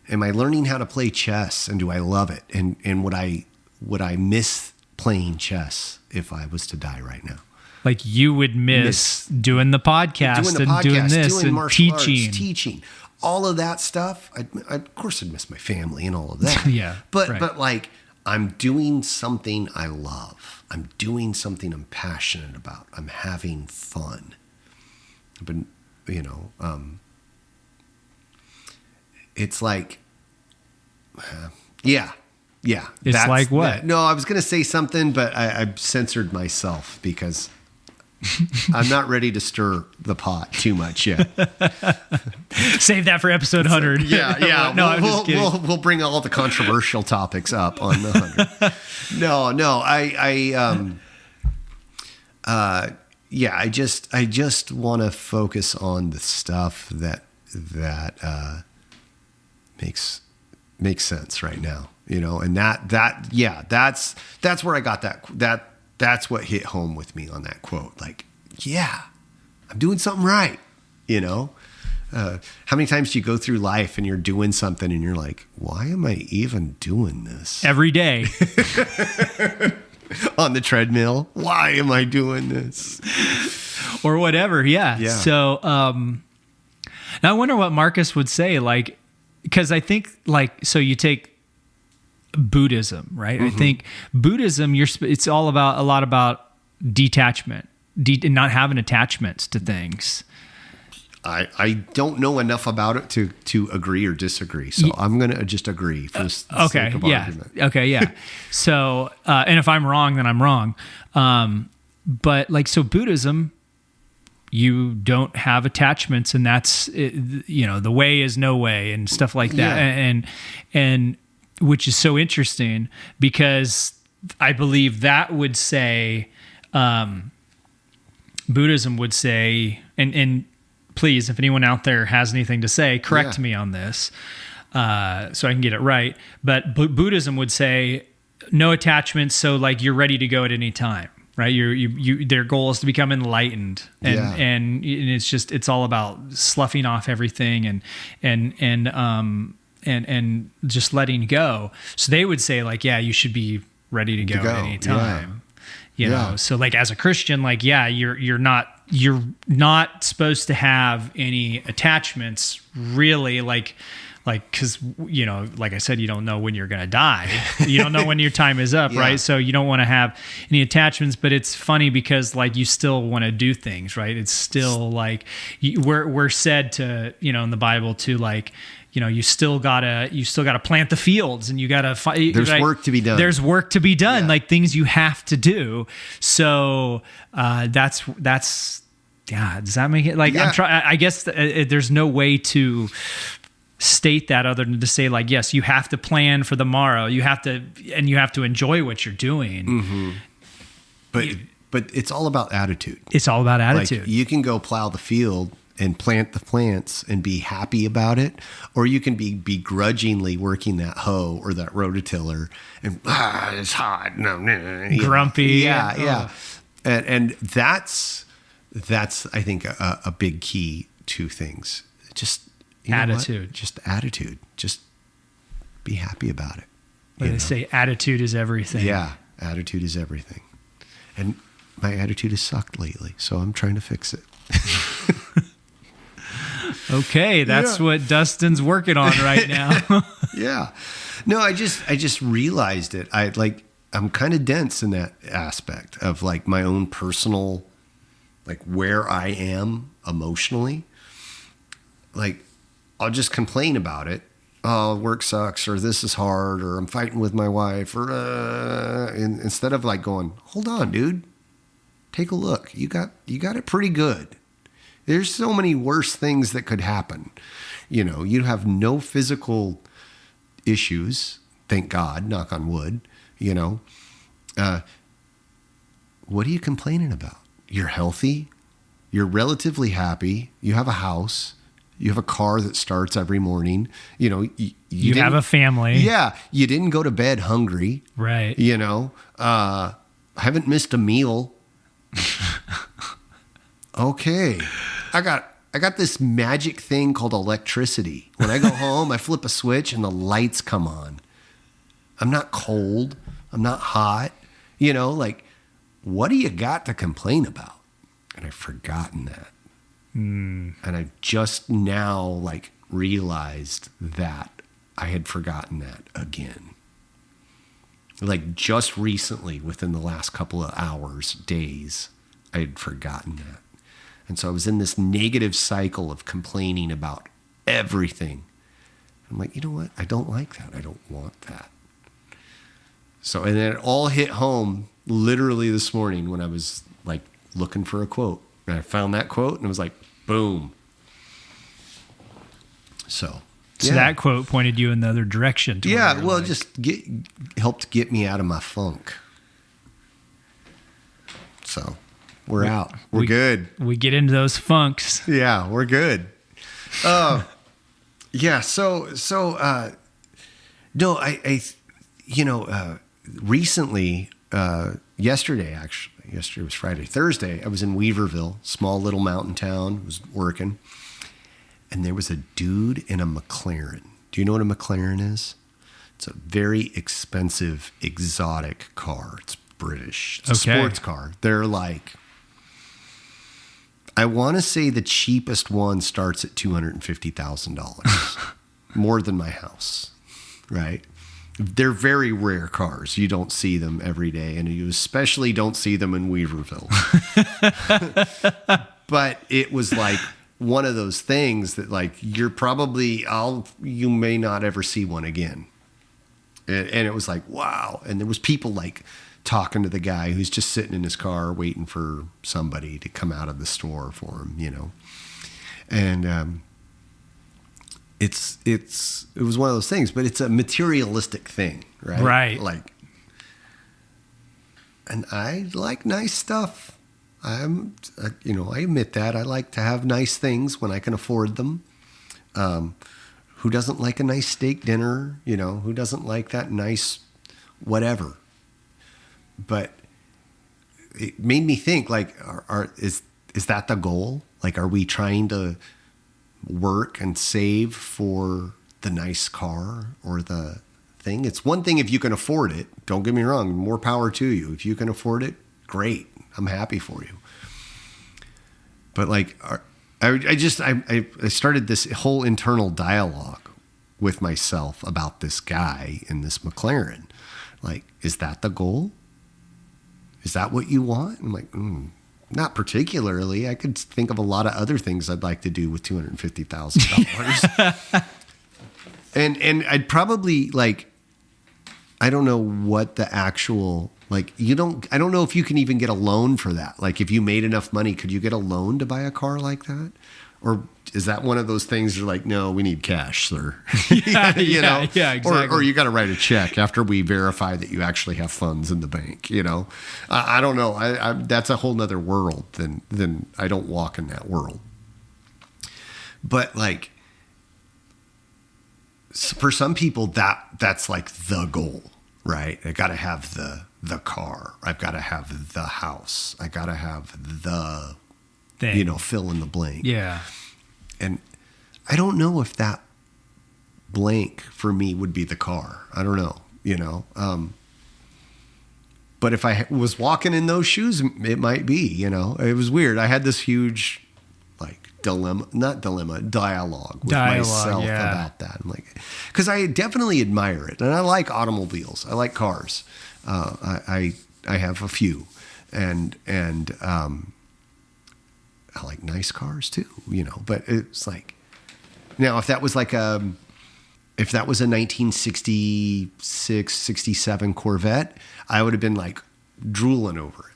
learning how to play chess, and do I love it? And would I miss playing chess if I was to die right now? Like you would miss doing the podcast and doing this doing and teaching, all of that stuff. Of course, I'd miss my family and all of that. Yeah. But like, I'm doing something I love. I'm doing something I'm passionate about. I'm having fun. But, it's like, yeah. It's like what? No, I was going to say something, but I censored myself because I'm not ready to stir the pot too much yet. Save that for episode 100. Yeah. No, I'm just kidding. We'll bring all the controversial topics up on the 100. I just want to focus on the stuff that makes sense right now, and that's where I got that's what hit home with me on that quote. Like, yeah, I'm doing something right. How many times do you go through life and you're doing something and you're like, why am I even doing this? Every day. On the treadmill. Why am I doing this? Or whatever. Yeah. So, now I wonder what Marcus would say, like, because I think like, so you take Buddhism, right? I think Buddhism, it's all about, a lot about detachment, and not having attachments to things. I don't know enough about it to agree or disagree. So I'm going to just agree for the sake of argument. Okay. Yeah. So, and if I'm wrong, then I'm wrong. But like, so Buddhism, you don't have attachments, and that's, the way is no way and stuff like that. And which is so interesting because I believe that would say, Buddhism would say, and please, if anyone out there has anything to say, correct me on this, so I can get it right. But Buddhism would say no attachments, so like you're ready to go at any time, right? You their goal is to become enlightened, and it's all about sloughing off everything and just letting go. So they would say like, yeah, you should be ready to go at any time. You know, so like as a Christian, like, yeah, you're not supposed to have any attachments really, like, cause like I said, you don't know when you're going to die. You don't know when your time is up. Right. So you don't want to have any attachments, but it's funny because like, you still want to do things, right? It's still like we're said to, in the Bible to like, you still gotta plant the fields, and you gotta fight. There's work to be done. There's work to be done, like things you have to do. So that's yeah. Does that make it like? I'm trying. I guess there's no way to state that other than to say like, yes, you have to plan for the morrow. You have to enjoy what you're doing. Mm-hmm. But it's all about attitude. It's all about attitude. Like, you can go plow the field and plant the plants and be happy about it, or you can be begrudgingly working that hoe or that rototiller and it's hot, grumpy, yeah. And that's I think a big key to things. Just attitude, just attitude, just be happy about it. They say attitude is everything. Yeah, attitude is everything, and my attitude has sucked lately, so I'm trying to fix it. Okay, that's what Dustin's working on right now. Yeah. No, I just realized it. I'm kind of dense in that aspect of like my own personal, like where I am emotionally. Like, I'll just complain about it oh, work sucks, or this is hard, or I'm fighting with my wife, or instead of like going, hold on, dude, take a look. You got it pretty good. There's so many worse things that could happen. You know, you have no physical issues, thank God, knock on wood. You know, what are you complaining about? You're healthy. You're relatively happy. You have a house. You have a car that starts every morning. You know, you have a family. Yeah. You didn't go to bed hungry. Right. You know, I haven't missed a meal. Okay. I got this magic thing called electricity. When I go home, I flip a switch and the lights come on. I'm not cold. I'm not hot. You know, like, what do you got to complain about? And I've forgotten that. And I've just now like realized that I had forgotten that again. Like just recently, within the last couple of hours, days, I had forgotten that. And so I was in this negative cycle of complaining about everything. I'm like, you know what? I don't like that. I don't want that. So, and then it all hit home literally this morning when I was like looking for a quote. And I found that quote and it was like, boom. So that quote pointed you in the other direction. Yeah, well, just helped get me out of my funk. So we're out. We're good. We get into those funks. Yeah, we're good. Yeah. So no, I recently, yesterday was Friday, Thursday, I was in Weaverville, small little mountain town, was working, and there was a dude in a McLaren. Do you know what a McLaren is? It's a very expensive, exotic car. It's British. It's a sports car. They're like, I want to say the cheapest one starts at $250,000, more than my house, right? They're very rare cars. You don't see them every day, and you especially don't see them in Weaverville. But it was like one of those things that like you may not ever see one again. And it was like, wow. And there was people like talking to the guy who's just sitting in his car waiting for somebody to come out of the store for him, you know. And it was one of those things, but it's a materialistic thing, right? Right. Like, and I like nice stuff. I admit that I like to have nice things when I can afford them. Who doesn't like a nice steak dinner? You know, who doesn't like that nice whatever? But it made me think, like, is that the goal? Like, are we trying to work and save for the nice car or the thing? It's one thing if you can afford it. Don't get me wrong, more power to you. If you can afford it, great. I'm happy for you. But like, I started this whole internal dialogue with myself about this guy in this McLaren. Like, is that the goal? Is that what you want? I'm like, not particularly. I could think of a lot of other things I'd like to do with $250,000. and I'd probably like, I don't know what the actual, like, I don't know if you can even get a loan for that. Like, if you made enough money, could you get a loan to buy a car like that? Or is that one of those things you're like, no, we need cash, sir? Yeah, know? Yeah, exactly. Or you got to write a check after we verify that you actually have funds in the bank, you know? I don't know. That's a whole nother world than I don't walk in that world. But like, for some people, that's like the goal, right? I got to have the car. I've got to have the house. I got to have the thing. You know, fill in the blank. Yeah. And I don't know if that blank for me would be the car. I don't know, you know. But if I was walking in those shoes, it might be, you know. It was weird. I had this huge like dialogue with myself about that. I'm like, because I definitely admire it. And I like automobiles. I like cars. I have a few. And I like nice cars too, you know, but it's like, now if that was like a if that was a 1966, 67 Corvette, I would have been like drooling over it,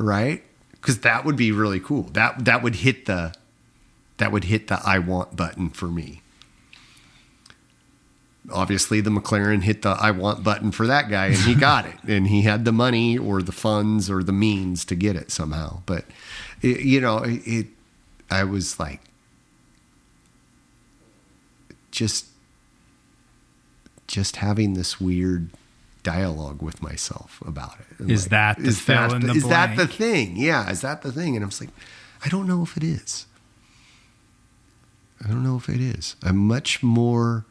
right? Because that would be really cool. That would hit the I want button for me. Obviously, the McLaren hit the I want button for that guy, and he got it, and he had the money or the funds or the means to get it somehow. But I was like, just having this weird dialogue with myself about it. And is that the thing? Yeah, is that the thing? And I was like, I don't know if it is. I'm much more.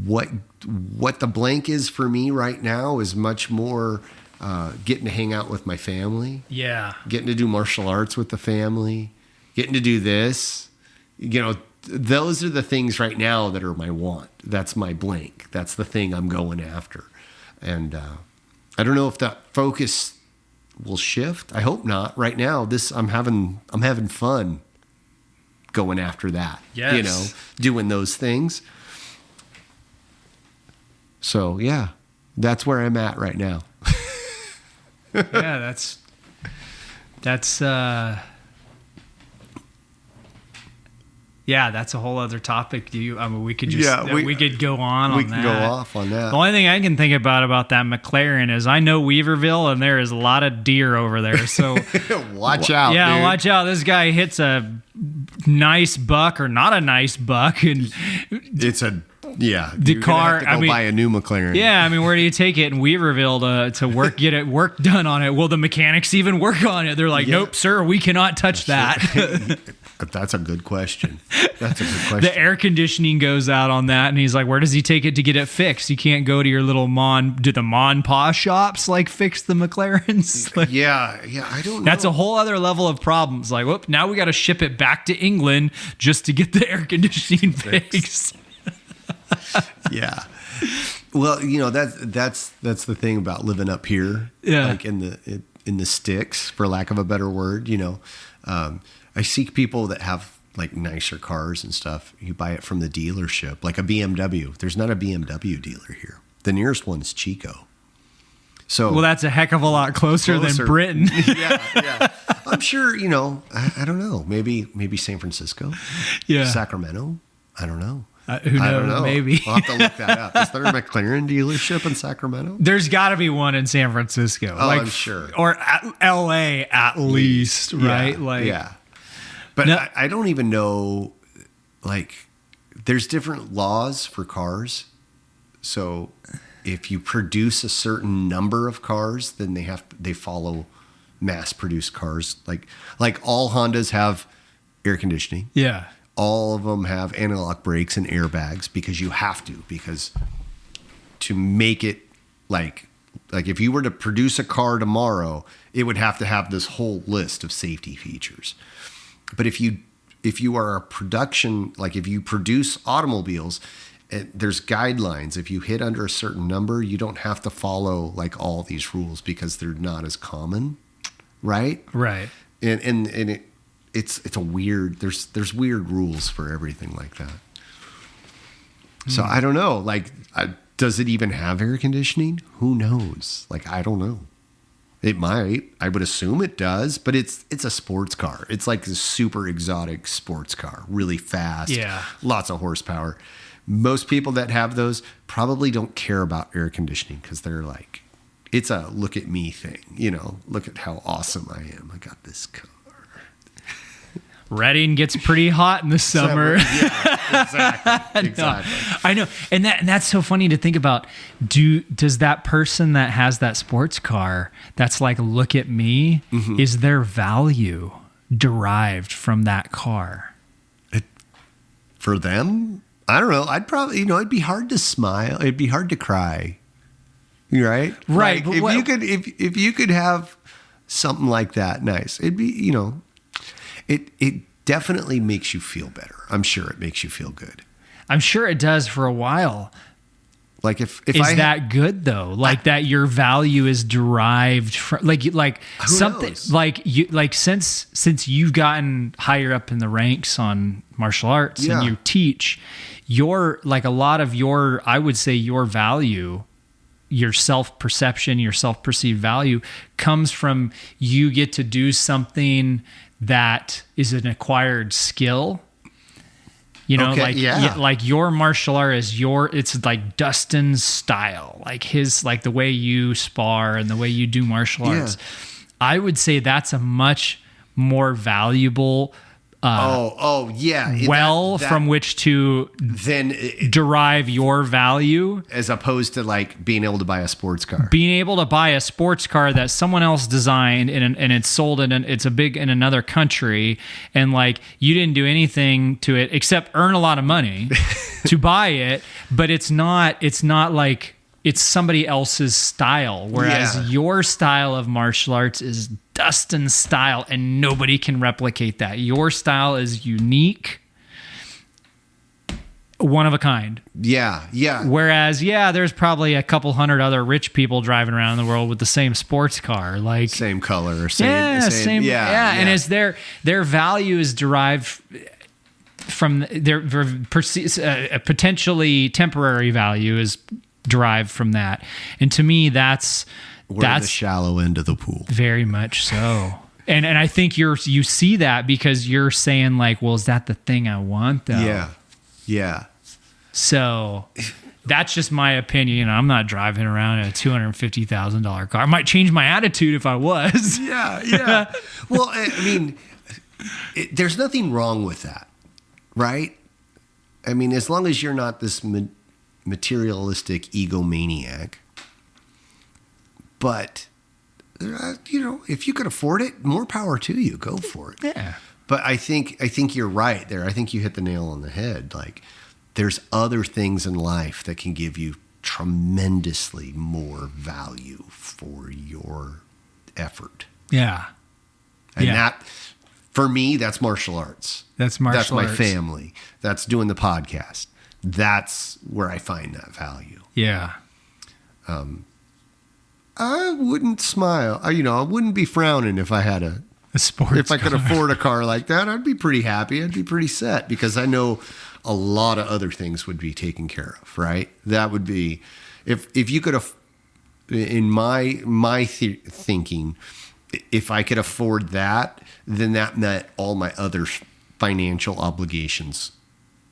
What the blank is for me right now is much more getting to hang out with my family. Yeah. Getting to do martial arts with the family. Getting to do this. Those are the things right now that are my want. That's my blank. That's the thing I'm going after. And I don't know if that focus will shift. I hope not. Right now, I'm having fun going after that. Yes. Doing those things. So yeah, that's where I'm at right now. Yeah, that's a whole other topic. We could just we could go on. We can go off on that. The only thing I can think about that McLaren is I know Weaverville, and there is a lot of deer over there. So watch out. Yeah, dude. watch out. This guy hits a nice buck or not a nice buck, and it's a. Yeah, the car. Have to go buy a new McLaren. Yeah, where do you take it in Weaverville to work, get it work done on it? Will the mechanics even work on it? They're like, nope, sir, we cannot touch that. That's a good question. The air conditioning goes out on that, and he's like, where does he take it to get it fixed? You can't go to your little do the Pa shops like fix the McLarens? Like, yeah, I don't know. That's a whole other level of problems. Like, whoop, now we got to ship it back to England just to get the air conditioning fixed. Yeah. Well, that's the thing about living up here. Yeah. Like in the sticks, for lack of a better word, I see people that have like nicer cars and stuff. You buy it from the dealership, like a BMW. There's not a BMW dealer here. The nearest one is Chico. So, well, that's a heck of a lot closer. Than Britain. Yeah. I'm sure, I don't know. Maybe San Francisco. Yeah. Sacramento. I don't know. Who knows? I don't know. Maybe. I'll have to look that up. Is there a McLaren dealership in Sacramento? There's got to be one in San Francisco. Oh, I'm sure. Or L.A. at least, right? Yeah. But no, I don't even know, like, there's different laws for cars. So if you produce a certain number of cars, then they follow mass-produced cars. Like all Hondas have air conditioning. Yeah. All of them have anti-lock brakes and airbags because you have because to make it like if you were to produce a car tomorrow, it would have to have this whole list of safety features. But if you are a production, like if you produce automobiles, there's guidelines. If you hit under a certain number, you don't have to follow like all these rules because they're not as common, right? Right. And it's a weird. There's weird rules for everything like that. So I don't know. Like, does it even have air conditioning? Who knows? Like, I don't know. It might. I would assume it does, but it's a sports car. It's like a super exotic sports car, really fast. Yeah. Lots of horsepower. Most people that have those probably don't care about air conditioning because they're like, it's a look at me thing. Look at how awesome I am. I got this car. Reading gets pretty hot in the summer. Yeah, exactly. No, I know. And that's so funny to think about. Does that person that has that sports car that's like, look at me, is their value derived from that car? For them? I don't know. I'd probably, it'd be hard to smile. It'd be hard to cry. Right? Right. Like, if you could have something like that, nice. It'd be, It definitely makes you feel better. I'm sure it makes you feel good. I'm sure it does for a while. Like if is that good though? Like that your value is derived from like something knows? like you like since you've gotten higher up in the ranks on martial arts and you teach, your like a lot of your, I would say your value, your self-perception, your self-perceived value comes from you get to do something that is an acquired skill. You know, like your martial art is it's like Dustin's style, like the way you spar and the way you do martial arts. I would say that's a much more valuable from which to then derive your value, as opposed to like being able to buy a sports car. Being able to buy a sports car that someone else designed and it's sold in it's in another country, and like you didn't do anything to it except earn a lot of money to buy it, but it's not like it's somebody else's style, whereas your style of martial arts is Dustin's style, and nobody can replicate that. Your style is unique, one of a kind. Yeah. Whereas, there's probably a couple hundred other rich people driving around in the world with the same sports car, like same color or same. And as their value is derived from their potentially temporary value is derived from that, and to me that's the shallow end of the pool. Very much so. And I think you see that because you're saying like, well, is that the thing I want though? Yeah. So that's just my opinion. I'm not driving around in a $250,000 car. I might change my attitude if I was. Yeah. Well, I mean, there's nothing wrong with that, right? I mean, as long as you're not this materialistic egomaniac. But, if you could afford it, more power to you. Go for it. Yeah. But I think you're right there. I think you hit the nail on the head. Like, there's other things in life that can give you tremendously more value for your effort. Yeah. And that, for me, that's martial arts. That's martial arts. That's my family. That's doing the podcast. That's where I find that value. Yeah. I wouldn't smile. I wouldn't be frowning if I had a sports. If I could afford a car like that, I'd be pretty happy. I'd be pretty set because I know a lot of other things would be taken care of. Right? That would be if you could. In my thinking, if I could afford that, then that meant all my other financial obligations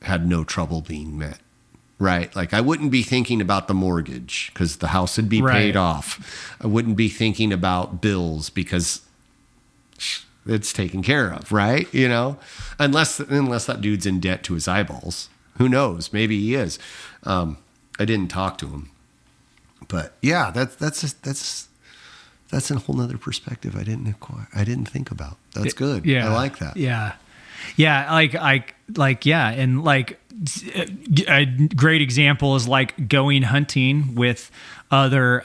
had no trouble being met. Right. Like I wouldn't be thinking about the mortgage because the house would be paid off. I wouldn't be thinking about bills because it's taken care of. Right. Unless that dude's in debt to his eyeballs. Who knows? Maybe he is. I didn't talk to him. But yeah, that's a whole nother perspective I didn't think about. That's good. Yeah. I like that. Yeah. Yeah, and like a great example is like going hunting with other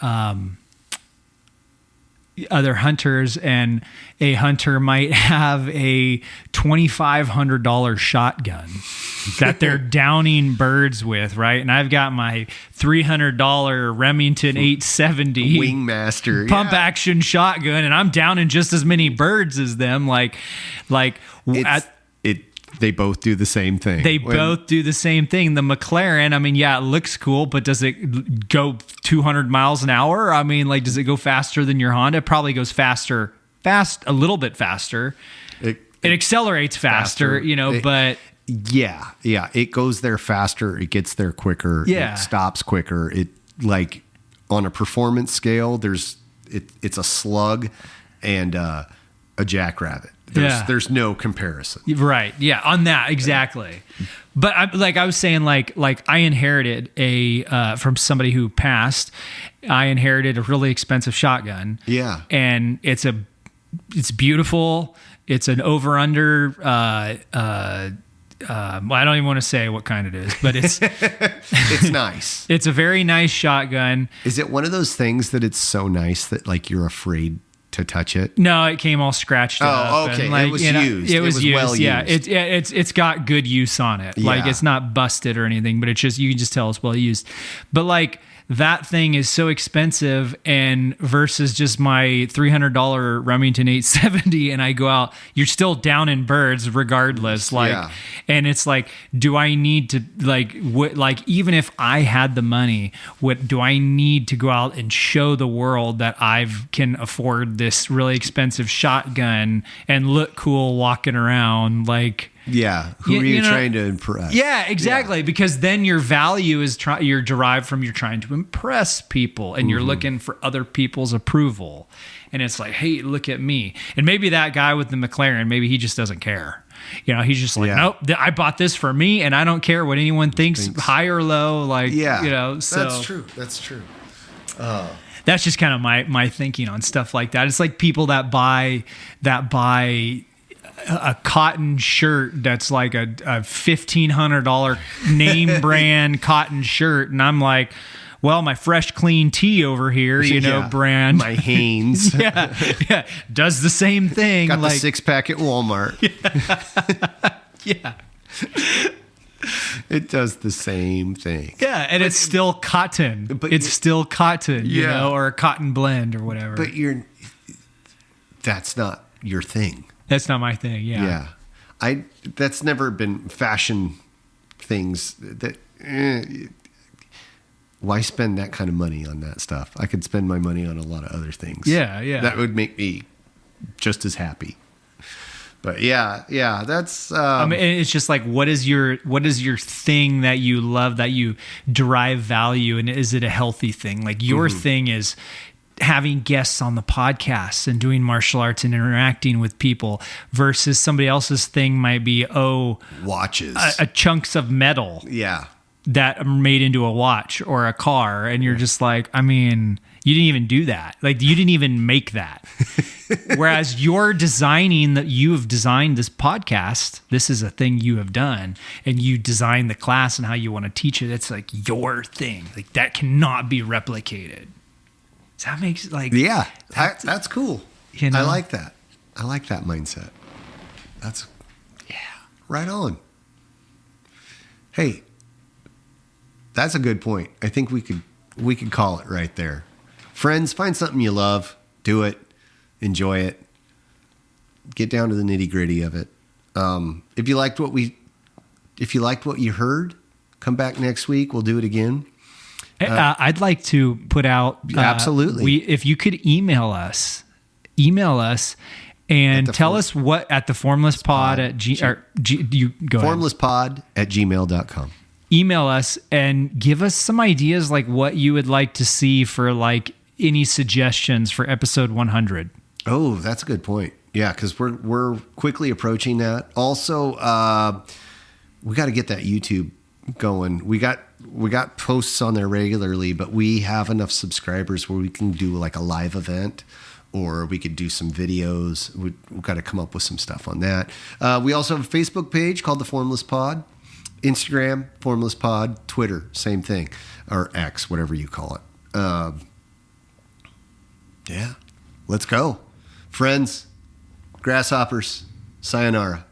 hunters, and a hunter might have a $2,500 shotgun that they're downing birds with, right? And I've got my $300 Remington 870 Wingmaster pump action shotgun, and I'm downing just as many birds as them. They both do the same thing. Both do the same thing. The McLaren, I mean, it looks cool, but does it go 200 miles an hour? I mean, like, does it go faster than your Honda? It probably goes a little bit faster. It accelerates faster, but... Yeah. It goes there faster. It gets there quicker. Yeah. It stops quicker. It, like, on a performance scale, it's a slug and a jackrabbit. There's no comparison. Right. Yeah. On that. Exactly. But I was saying, like I inherited from somebody who passed, I inherited a really expensive shotgun. Yeah. And it's beautiful. It's an over-under, I don't even want to say what kind it is, but it's it's nice. It's a very nice shotgun. Is it one of those things that it's so nice that like you're afraid to touch it? No, it came all scratched up. Oh, okay. And like, it was you know, used. It was used. well Yeah, used. it's got good use on it. Like Yeah. it's not busted or anything, but it's just you can just tell it's well used. But like that thing is so expensive, and versus just my $300 Remington 870, and I go out, you're still down in birds regardless. Like, Yeah. and it's like, do I need to like even if I had the money, what do I need to go out and show the world that I can afford this really expensive shotgun and look cool walking around like? Yeah. Who are you trying to impress? Yeah, exactly. Yeah. Because then your value is you're derived from you're trying to impress people, and you're looking for other people's approval. And it's like, hey, look at me. And maybe that guy with the McLaren, maybe he just doesn't care. You know, he's just like, nope, I bought this for me, and I don't care what anyone thinks, high or low. Like, you know, so that's true. That's true. That's just kind of my thinking on stuff like that. It's like people that buy a cotton shirt that's like a $1,500 name brand cotton shirt, and I'm like, well, my Fresh Clean Tea over here, you know, brand, my Hanes, yeah, does the same thing. Got like, the 6-pack at Walmart. Yeah. It does the same thing. Yeah, and it's still cotton. But it's still cotton, you know, or a cotton blend or whatever. But that's not your thing. That's not my thing. Yeah. Yeah. That's never been fashion things that why spend that kind of money on that stuff? I could spend my money on a lot of other things. Yeah, yeah. That would make me just as happy. But yeah, that's I mean, it's just like, what is your thing that you love, that you derive value, and is it a healthy thing? Like your thing is having guests on the podcast and doing martial arts and interacting with people, versus somebody else's thing might be watches, a chunks of metal. Yeah. That are made into a watch or a car, and you're just like, I mean, you didn't even do that. Like, you didn't even make that. Whereas you're designing that, you have designed this podcast. This is a thing you have done, and you designed the class and how you want to teach it. It's like your thing. Like, that cannot be replicated. So that makes like, that's cool. You know? I like that. I like that mindset. That's right on. Hey. That's a good point. I think we could call it right there. Friends, find something you love, do it, enjoy it, get down to the nitty gritty of it. If you liked what you heard, come back next week. We'll do it again. I'd like to put out absolutely. If you could email us and tell us what at the Formless Pod at formlesspod@gmail.com. Email us and give us some ideas, like what you would like to see for like any suggestions for episode 100. Oh, that's a good point. Yeah, because we're quickly approaching that. Also, we got to get that YouTube going. We got posts on there regularly, but we have enough subscribers where we can do like a live event, or we could do some videos. We've got to come up with some stuff on that. We also have a Facebook page called The Formless Pod. Instagram, Formless Pod. Twitter, same thing. Or X, whatever you call it. Let's go. Friends, grasshoppers, sayonara.